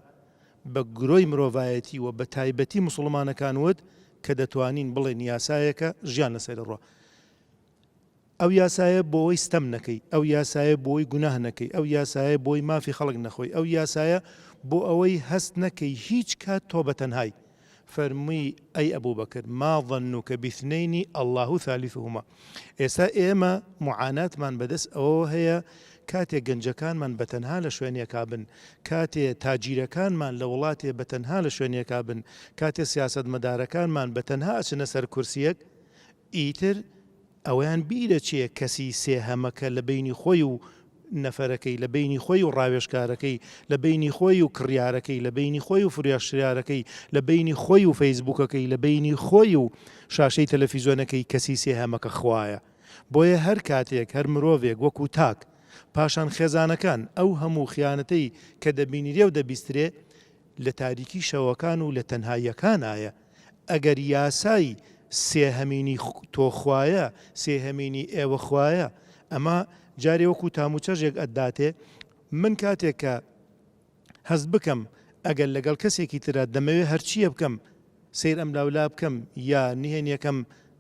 S3: بە گرۆی مرۆڤایەتی و بە تایبەتی موسڵمانەکان وت کە دەتوانین بڵێن یاسایەکە ژیان لەسەر ڕۆ ئەو یاسایە بۆی ستەم نەکەی ئەو یاسایە بۆی گوناه نەکەی ئەو یاسایە بۆی مافی خەڵک نەخۆی ئەو یاسایە بۆ ئەوەی هەست نەکەی هیچ کات تۆ بەتەنهای فەرمووی ئەی ئەبوبەکر ما ظنوکە بیثنەینی الله ثالثهما ئێستا ئێمە معاناتمان بەدەست ئەوە هەیە کاتێک گەنجەکانمان بەتەنها لە شوێنێکا بن کاتێ تاجیرەکانمان لە وڵاتێ بەتەنها لە شوێنێکا بن کاتێ سیاسەت مەدارەکانمان بەتەنها ئەچنە سەر کورسیەک ئیتر ئەویان بیرە چیە کەسی سێهەمەکە لە بینی خۆی و نەفەرەکەی لە بینی خۆی و ڕاوێژکارەکەی لە بینی خۆی و کڕیارەکەی لە بینی خۆی و فریاشتیارەکەی لە بینی خۆی و فەیسبووکەکەی لە بینی خۆی و شاشەی تەلەڤیزیۆنەکەی کەسی سێهەمەکە خوایە بۆیە هەر کاتێک هەر مرۆڤێک وەکو تاک پاشان خێزانەکان ئەو هەموو خیانەتەی کە دەبینیرێ و دەبیسترێ لە تاریکی شەوەکان و لە تەنهاییەکان ئایە ئەگەر یاسای سێهەمینی تۆخوایە سێهەمینی ئێوە خوایە ئەمە جارێ وەکو تاموچەژێک ئەداتێ من کاتێک کە هەست بکەم ئەگەر لەگەڵ کەسێکی ترە دەمەوێت هەرچیە بکەم سیر ئەم لاولا بکەم یا نهێنیەکەم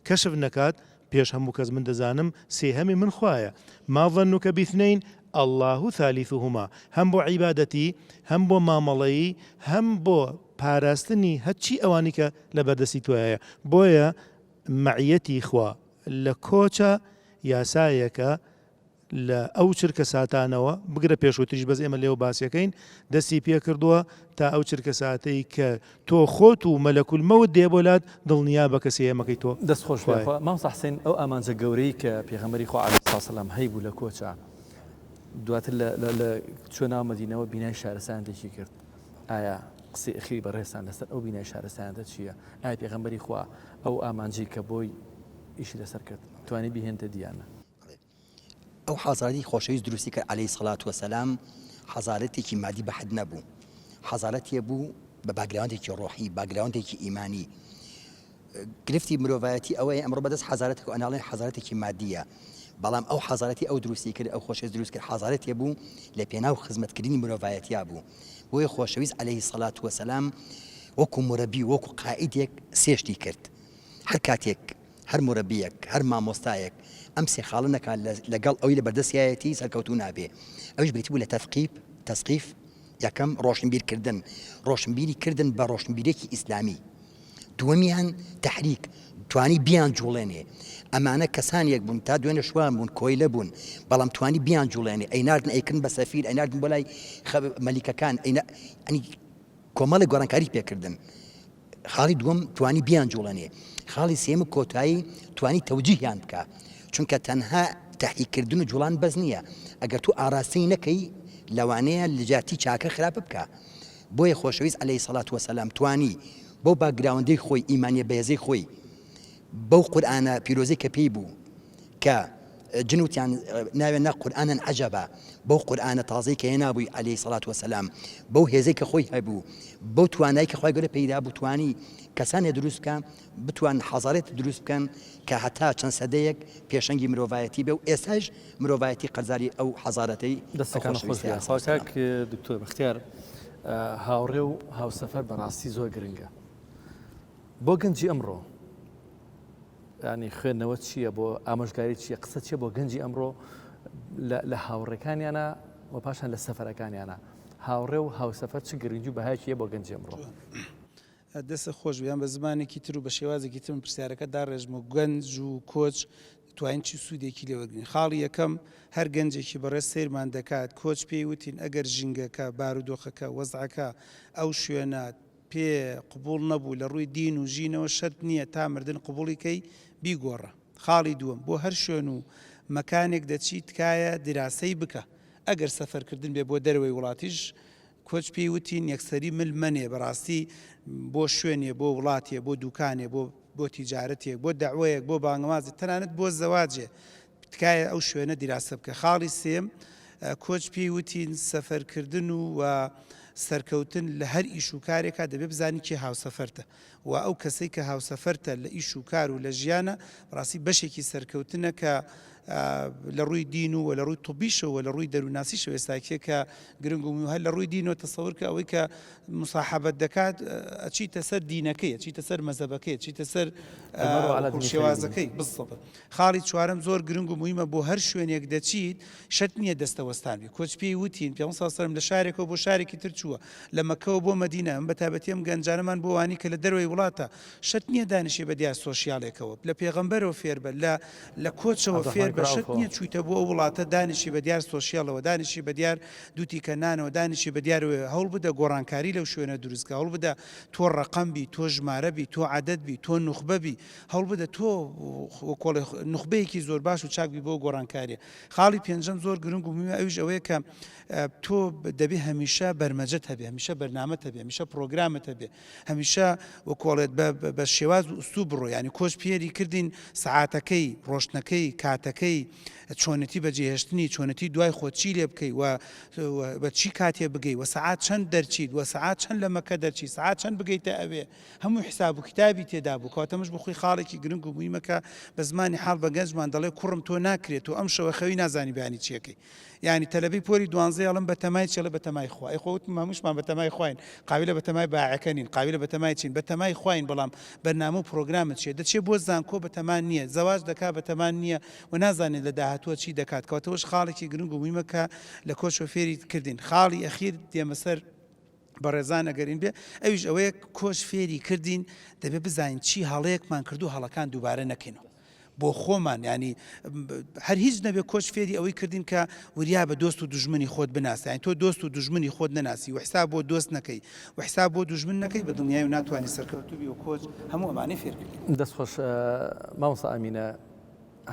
S3: کەشف نەکات پێش هەموو کەس من دەزانم سێهەمی من خوایە ما ظنوکە بیثنەین الله ثالثهما هەم بۆ عیبادەتی هەم بۆ مامەڵەیی هەم بۆ پاراستنی هەرچی ئەوانی کە لە بەردەستی تۆیە بۆیە مەعیەتی خوا لە کۆچە یاسایەکە لە ئەو چرکە ساتانەوە بگرە پێشوتریش بەس ئێمە لێو باسیەکەین دەستی پێ کردووە تا ئەو چرکە ساتەی کە تۆ خۆت و مەلەکول مەوت دێبۆلات دڵنیا بە کەسی ئێمەکەی تۆ
S2: دەست خۆش مامۆستا حسێن ئەو ئامانجە گەورەی کە پێغەمبەری خوا عەلەیهی سەلام هەیبوو لە کۆچە دواتر لە چۆ ناو مەدینەوە بینای شارەسانێکی کرد ئایا قسەی ئەخیری بەڕێستان لەسەر ئەو بینای شارەسانەتە چییە ئایا پێغەمبەری خوا ئەو ئامانجی کە بۆی ئیشی لەسەر کرد توانی بیهێنتە دیانە
S4: ئەو حەزارەتی خۆشەویست دروستی کرد عەلەیهی سەڵات وەسەلام حەزارەتێکی مادی بەحد نەبوو حەزارەتێ بوو بە باگراوندێکی ڕۆحی باگراوندێکی ئیمانی گرفتی مرۆڤایەتی ئەوەیە ئەمڕۆ بەدەست حەزارەتێک و ئەناڵێن حەزارەتێکی مادیە بەڵام ئەو حەزارەتی ئەو دروستی کرد ئەو خۆشەویست دروست کرد حەزارەتێ بوو لە پێناو خزمەتکردنی مرۆڤایەتیا بوو بۆیە خۆشەویست عەلەیهی سەڵات وەسەلام وەکو مرەبی وەکو قائیدێک سێشتی کرد هەر کاتێک هەر مربیەک هەر مامۆستایەک ئەم سێ خاڵنەکە لەگەڵ ئەوی لە بەردەستایەتی سەرکەوتو نابێ ئەوش بریتی بوو لە تەسقیف یەکەم ڕۆشنبیرکردن ڕۆشنبیری کردن بە ڕۆشنبیرێکی ئیسلامی دووەمیان تەحریک توانی بیان جوڵێنێ ئەمانە کەسانێک بوون تا دوێنێ شوان بوون کۆیلە بوون بەڵام توانی بیان جوڵێنێ ئەیناردن ئەیکردن بە سەفیر ئەیناردن بۆ لای مەلیکەکان ئەنی کۆمەڵی گۆڕانکاری پێکردن خاڵی دووەم توانی بیان جوڵێنێ خاڵی سێم کۆتایی توانی تەوجیهیان بکە چونکە تەنها تەحریککردن و جوڵان بەس نییە ئەگەر تو ئاراستەی نەکەی لەوانەیە لەجاتی چاکە خراپە بکە بۆیە خۆشەویست عەلەیهی سەڵات وەسەلام توانی بەو باگراوندەی خۆی ئیمانیە بەهێزەی خۆی بەو قورئانە پیرۆزەی کە پێی بوو کە جنوتیان ناوێن نا قورئانن عەجەبە بەو قورئانە تازەی کە هێنابووی عەلەیهی سەڵات وەسەلام بەو هێزەی کە خۆی هەبوو بەو توانایی کە خوای گەورە پەیدا بوو توانی کەسانێ دروست بکەن بتوان حەزارێت دروست بکەن کە هەتا چەند سەدەیەک پێشەنگی مرۆڤایەتی بێ و ئێستاش مرۆڤایەتی قەرزاری ئەو حەزارەتەی
S2: دەستەکان خۆش کاک دکتۆر بەختیار هاوڕێ و هاوسەفەر بەڕاستی زۆر گرنگە بۆ گەنجی ئەمڕۆ ینی خوێندنەوە چییە بۆ ئامۆژگاری چییە قسە چیە بۆ گەنجی ئەمڕۆ لە هاوڕێکانیانە و پاشان لە سەفەرەکانیانە هاوڕێ و هاوسەفەر چ گرنگی و بەهایەکیە بۆ گەنجی ئەمڕۆ
S6: دەستە خۆش بیان بە زمانێکی تر و بە شێوازێکی تر پرسیارەکە داڕێژم و گەنج و کۆچ توانین چی سوودێکی لێوەرگین خاڵی یەکەم هەر گەنجێکی بەڕێز سیرمان دەکات کۆچ پێی وتین ئەگەر ژینگەکە بارودۆخەکە وەزعەکە ئەو شوێنە پێ قبول نەبوو لە ڕووی دین و ژینەوە شەرت نییە تا مردن قبوڵیکەی بیگۆڕە خاڵی دووەم بۆ هەر شوێن و مەکانێک دەچیت تکایە دیراسەی بکە ئەگەر سەفەرکردن بێ بۆ دەروەی وڵاتیش کۆچ پێی وتین یەکسەری ملمەنێ بەڕاستی بۆ شوێنێ بۆ وڵاتێ بۆ دوکانێ بۆ تیجارەتێک بۆ داوایەک بۆ بانگەوازی تەنانەت بۆ زەواجێ تکایە ئەو شوێنە دیراسە بکە خاڵی سێم کۆچ پێی وتین سەفەرکردن و سەرکەوتن لە هەر ئیش و کارێکا دەبێ بزانی کێ هاوسەفەرتە و ئەو کەسەی کە هاوسەفەرتە لە ئیش و کار و لە ژیانە ڕاستی بەشێکی سەرکەوتنە کە لە ڕووی دین و لە ڕووی توبیشەوە لە ڕووی دەروناسیشەوە ئێستاکێ کە گرنگ و هەر لە ڕووی دینەوە تەسەوور کە ئەوەی کە مساحەبەت دەکات ئەچیتە سەر دینەکەی ئەچیتە سەر مەزەبەکەی ئەچیتە سەر شێوازەکەی بسڵ خاڵی چوارەم زۆر گرنگ و مهمە بۆ هەر شوێنێک دەچیت شەرت نییە دەستەوەستان بێ کۆچ پێی وتین پێ ساسەرم لە شارێکەوە بۆ شارێکی تر چووە لە مەکەوە بۆ مەدینە ئەم بەتابەتیم گەنجانەمان بۆ وانی کە لە دەروەی وڵاتە شەرت نییە دانیشێ بە دیار سۆشیالێکەوە لە پێغەمبەرەوە فێر بە لە کۆچەوە فێر بە شەرت نییە چوویتە بۆ وڵاتە دانیشی بە دیار سۆشیالەوە دانیشی بە دیار دووتی کەنانەوە دانیشی بە دیار هەوڵ بدە گۆڕانکاری لەو شوێنە دروستکە هەوڵ بدە تۆ ڕقەمبی تۆ ژمارەبی تۆ عادەتبی تۆ نوخبەبی هەوڵ بدە تۆ نوخبەیەکی زۆر باش و چاکبی بۆ گۆڕانکاریە خاڵی پێنجەم زۆر گرنگ و مهمە ئەویش ئەوەیە کە تۆ دەبێ هەمیشە بەرمەجەت هەبێ هەمیشە بەرنامەت هەبێ هەمیشە پرۆگرامت هەبێ هەمیشە وەکۆڵێت بە شێواز و ئوستوب بڕۆ ینی کۆچ پێری کردین سەعاتەکەی ڕۆشنەکەی کاتەکەی چۆنەتی بەجێهێشتنی چۆنەتی دوای خۆچی لێ بکەی و بە چی کاتێ بگەی و سەعات چەند دەرچیت و سەعات چەند لە مەکە دەرچی سەعات چەند بگەیتە ئەوێ هەموو حساب و کتابی تێدا بوو کاتەمەش بخۆی خاڵێکی گرنگ و مویمەکە بە زمانی حاڵ بە گەنجمان دەڵێ کوڕم تۆ ناکرێت و ئەم شەوە خەوی نازانی بیانی چیەکەی یعنی تەلەبی پۆری دوانزەی ئەڵم بە تەمای چێڵە بە تەمای خوا خۆت ماموشمان بە تەمای خواین قاویلە بە تەمای باعەکەنین قاویلە بە تەمای چین بە تەمای خواین بەڵام بەرنامە و پرۆگرامت چێ دەچێت بۆ زانکۆ بە تەمان نییە زەواج دەکات بە تەمان نییە و نازانێت لە داهاتوە چی دەکات کەواتەوەش خاڵێکی گرنگ و مویمەکە لە کۆچ فێری کردین خاڵی ئەخیر دێمەسەر بەڕێزان ئەگەرین بێ ئەویش ئەوەیە کۆچ فێری کردین دەبێت بزانین چی هەڵەیەکمان کردو هەڵەکان دووبارە نەکەینەوە بۆ خۆمان ینی هەر هیچ نەبێت کۆچ فێری ئەوەی کردین کە وریا بە دۆست و دوژمنی خۆت بناسی یانی تۆ دۆست و دوژمنی خۆت نەناسی و حساب بۆ دۆست نەکەی و حساب بۆ دوژمن نەکەی بە دنیای و ناتوانانی سەرکەوتوبی و کۆچ هەموو ئەمانەی فێرکردین
S2: دەستخۆش مامۆستا ئەمینە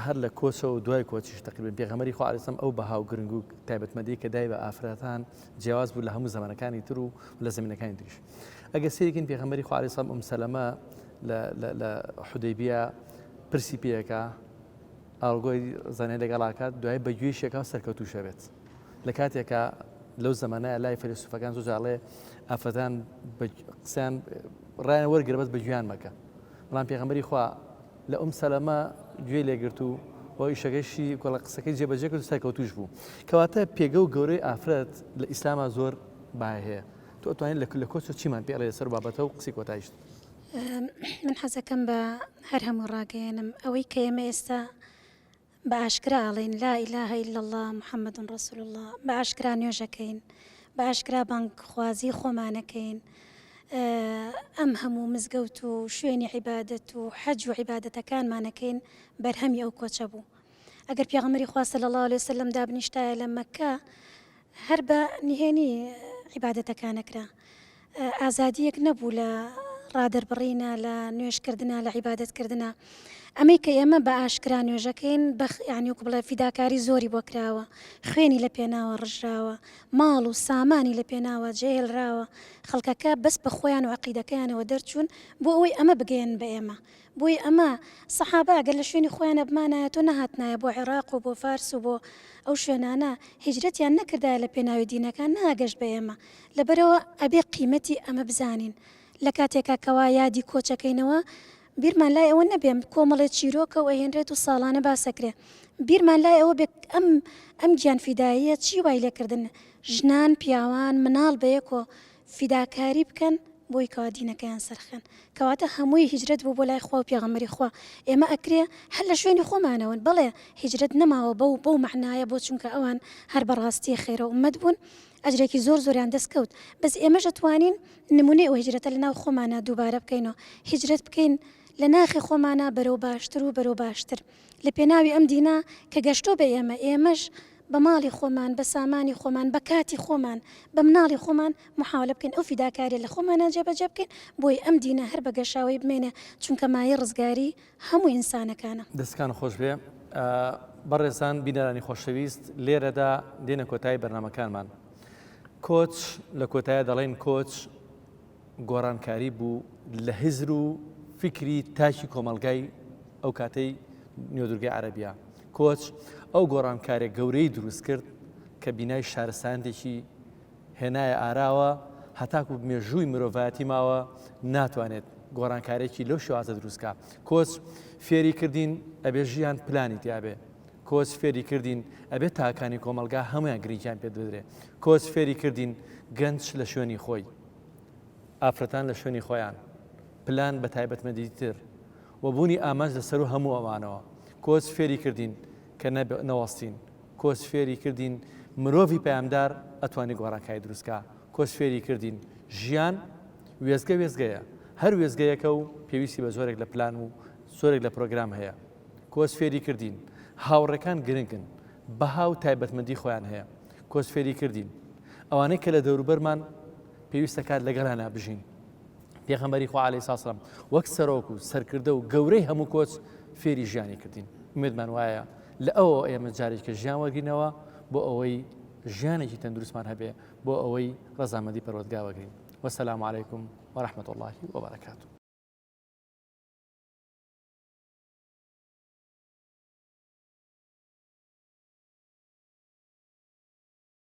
S2: هەر لە کۆچە و دوای کۆچیش تقریبا پێغەمبەری خوا عەلەیهی سەلام ئەو بەهاو گرنگ و تایبەتمەندی کە دای بە ئافرەتان جیاواز بوو لە هەموو زەمانەکانی تر و لە زەمینەکانی تریش ئەگەر سەیرێکین پێغەمبەری خوا عەلەیهی سەلام سەلەمە لە حودەیبیە پرسی پێەکە ئاڵگۆی زانای لەگەڵاکات دوای بەگوێشێکە سەرکەوتوو شەوێت لە کاتێکە لەو زەمانەیە لای فەیلسوفەکان زۆجاڵێ ئافرەتان قسەیان ڕایان وەرگرە بەس بەگویان مەکە بەڵام پێغەمبەری خوا لە سەلەمە گوێ لێگرت و بۆ ئیشەکەشی گۆڵە قسەکەی جێبەجێ کرد و سەرکەوتوش بوو کەواتە پێگە و گەورەی ئافرەت لە ئیسلامە زۆر باە هەیە تۆ ئەتوانین لە کۆچ چیمان پێڵێ سەر بابەتە و قسەی کۆتایشت
S5: من حەزەکەم بە هەر هەموو ڕاگەیەنم ئەوەی کە ئێمە ئێستا بە ئاشکرا ئاڵێن لا ئیلاهە ئیلا الله محەممەد ڕەسوول الله، بە ئاشکرا نوێژەکەین، بە ئاشکرا بانگخوازی خۆمانەکەین، ئەم هەموو مزگەوت و شوێنی عیبادەت و حەج و عیبادەتەکانمانەکەین بەرهەمی ئەو کۆچە بوو. ئەگەر پێغەمبەری خوا صلی الله عليه وسلم دابنیشتایە لە مەککە هەر بە نهێنی عیبادەتەکانەکرا، ئازادیەک نەبوو لە ڕادەربڕینە لە نوێژکردە لە عیبادەتکردە. ئەمەی کە ئێمە بە ئاشکرا نوێژەکەین یعنی وەکو بڵێ فیداکاری زۆری بۆ کراوە، خوێنی لە پێناوە ڕژراوە، ماڵ و سامانی لە پێناوە جێهێڵراوە، خەڵکەکە بەس بە خۆیان و عەقیدەکەیانەوە دەرچوون بۆ ئەوەی ئەمە بگەێن بە ئێمە. بۆی ئەمە سەحابە ئەگەر لە شوێنی خۆیانە بمانایە تۆ نەهاتنایە بۆ عێراق و بۆ فارس و بۆ ئەو شوێنانە هیجرەتیان نەکردایە لە پێناوی دینەکان ناگەشت بە ئێمە. لەبەرەوە ئەبێ قیمەتی ئەمە بزانین. لە کاتێکا کەوا یادی کۆچەکەینەوە بیرمان لای ئەوە نەبێم کۆمەڵێت چیرۆکە و ئەهێنرێت و ساڵانە باسەکرێ، بیرمان لای ئەوە بێ ئەم گیان فیداییە چی وای لێکردن، ژنان پیاوان مناڵ بەیەکۆ فیداکاری بکەن بۆی کەوا دینەکەیان سەرخەن، کەواتە هەمووی هیجرەت بوو بۆ لای خوا و پێغەمبەری خوا. ئێمە ئەکرێ هەر لە شوێنی خۆمانەوەن بەڵێ هیجرەت نەماوە بەو معنایە بۆ چونکە ئەوان هەر بەڕاستی خێرە ئومەت بوون، ئەجرێکی زۆریان دەستکەوت. بەس ئێمەش دەتوانین نمونەی ئەو هیجرەتە لەناو خۆمانە دووبارە بکەینەوە، هیجرەت بکەین لە ناخی خۆمانە بەرەو باشتر و بەرەو باشتر لە پێناوی ئەم دینە کە گەشتۆ بە ئێمەش بە ماڵی خۆمان، بە سامانی خۆمان، بە کاتی خۆمان، بە مناڵی خۆمان محاولە بکەین ئەو فیداکاری لە خۆمانە جێبەجێ بکەین بۆی ئەم دینە هەر بە گەشاوی بمێنێ، چونکە مایە ڕزگاری هەموو ئینسانەکانە.
S2: دەستکان خۆش بێ بەڕێزان بینەرانی خۆشەویست، لێرەدا دێنە کۆتایی بەرنامەکانمان. کۆچ لە کۆتایە دەڵێن کۆچ گۆڕانکاری بوو لە هزر و فکری تاکی کۆمەلگای ئەو کاتەی نێودورگەی عەرەبیە. کۆچ ئەو گۆڕانکارێک گەورەی دروست کرد کە بینای شارستانێکی هێنایە ئاراوە هەتاکو مێژووی مرۆڤایەتی ماوە ناتوانێت گۆڕانکارێکی لەو شێوازە دروستکە. کۆچ فێری کردین ئەبێ ژیان پلانی تیابێ، کۆچ فێری کردین ئەبێت تاکانی کۆمەلگا هەمویان گرنگیان پێ بدرێ، کۆچ فێری کردین گەنج لە شوێنی خۆی، ئافرەتان لە شوێنی خۆیان، پلان بە تایبەتمەندی تر و بوونی ئامانج لەسەر و هەموو ئەوانەوە. کۆچ فێری کردین کە نەوەستین، کۆچ فێری کردین مرۆڤی پەیامدار ئەتوانی گۆڕانکاری دروستکە، کۆچ فێری کردین ژیان وێزگەیە، هەر وێزگەیەکە و پێویستی بە زۆرێک لە پلان و زۆرێک لە پرۆگرام هەیە. کۆچ فێری کردین هاوڕێکان گرنگن بەها و تایبەتمەندی خۆیان هەیە. کۆچ فێری کردین ئەوانەی کە لە دەوروبەرمان پێویستە کات لەگەڵانە بژین. پێغەمبەری خوا عەلەیهی سەلام وەک سەرۆک و سەرکردە و گەورەی هەموو کۆچ فێری ژیانی کردین. ئومێدمان وایە لە ئەوە ئێمە جارێککە ژیان وەرگینەوە بۆ ئەوەی ژیانێکی تەندروستمان هەبێ، بۆ ئەوەی ڕەزامەندی پەروەردگار وەرگین. وەسەلام عەلەیکم وەرەحمەتوڵڵاهی وبەرەکاتوه.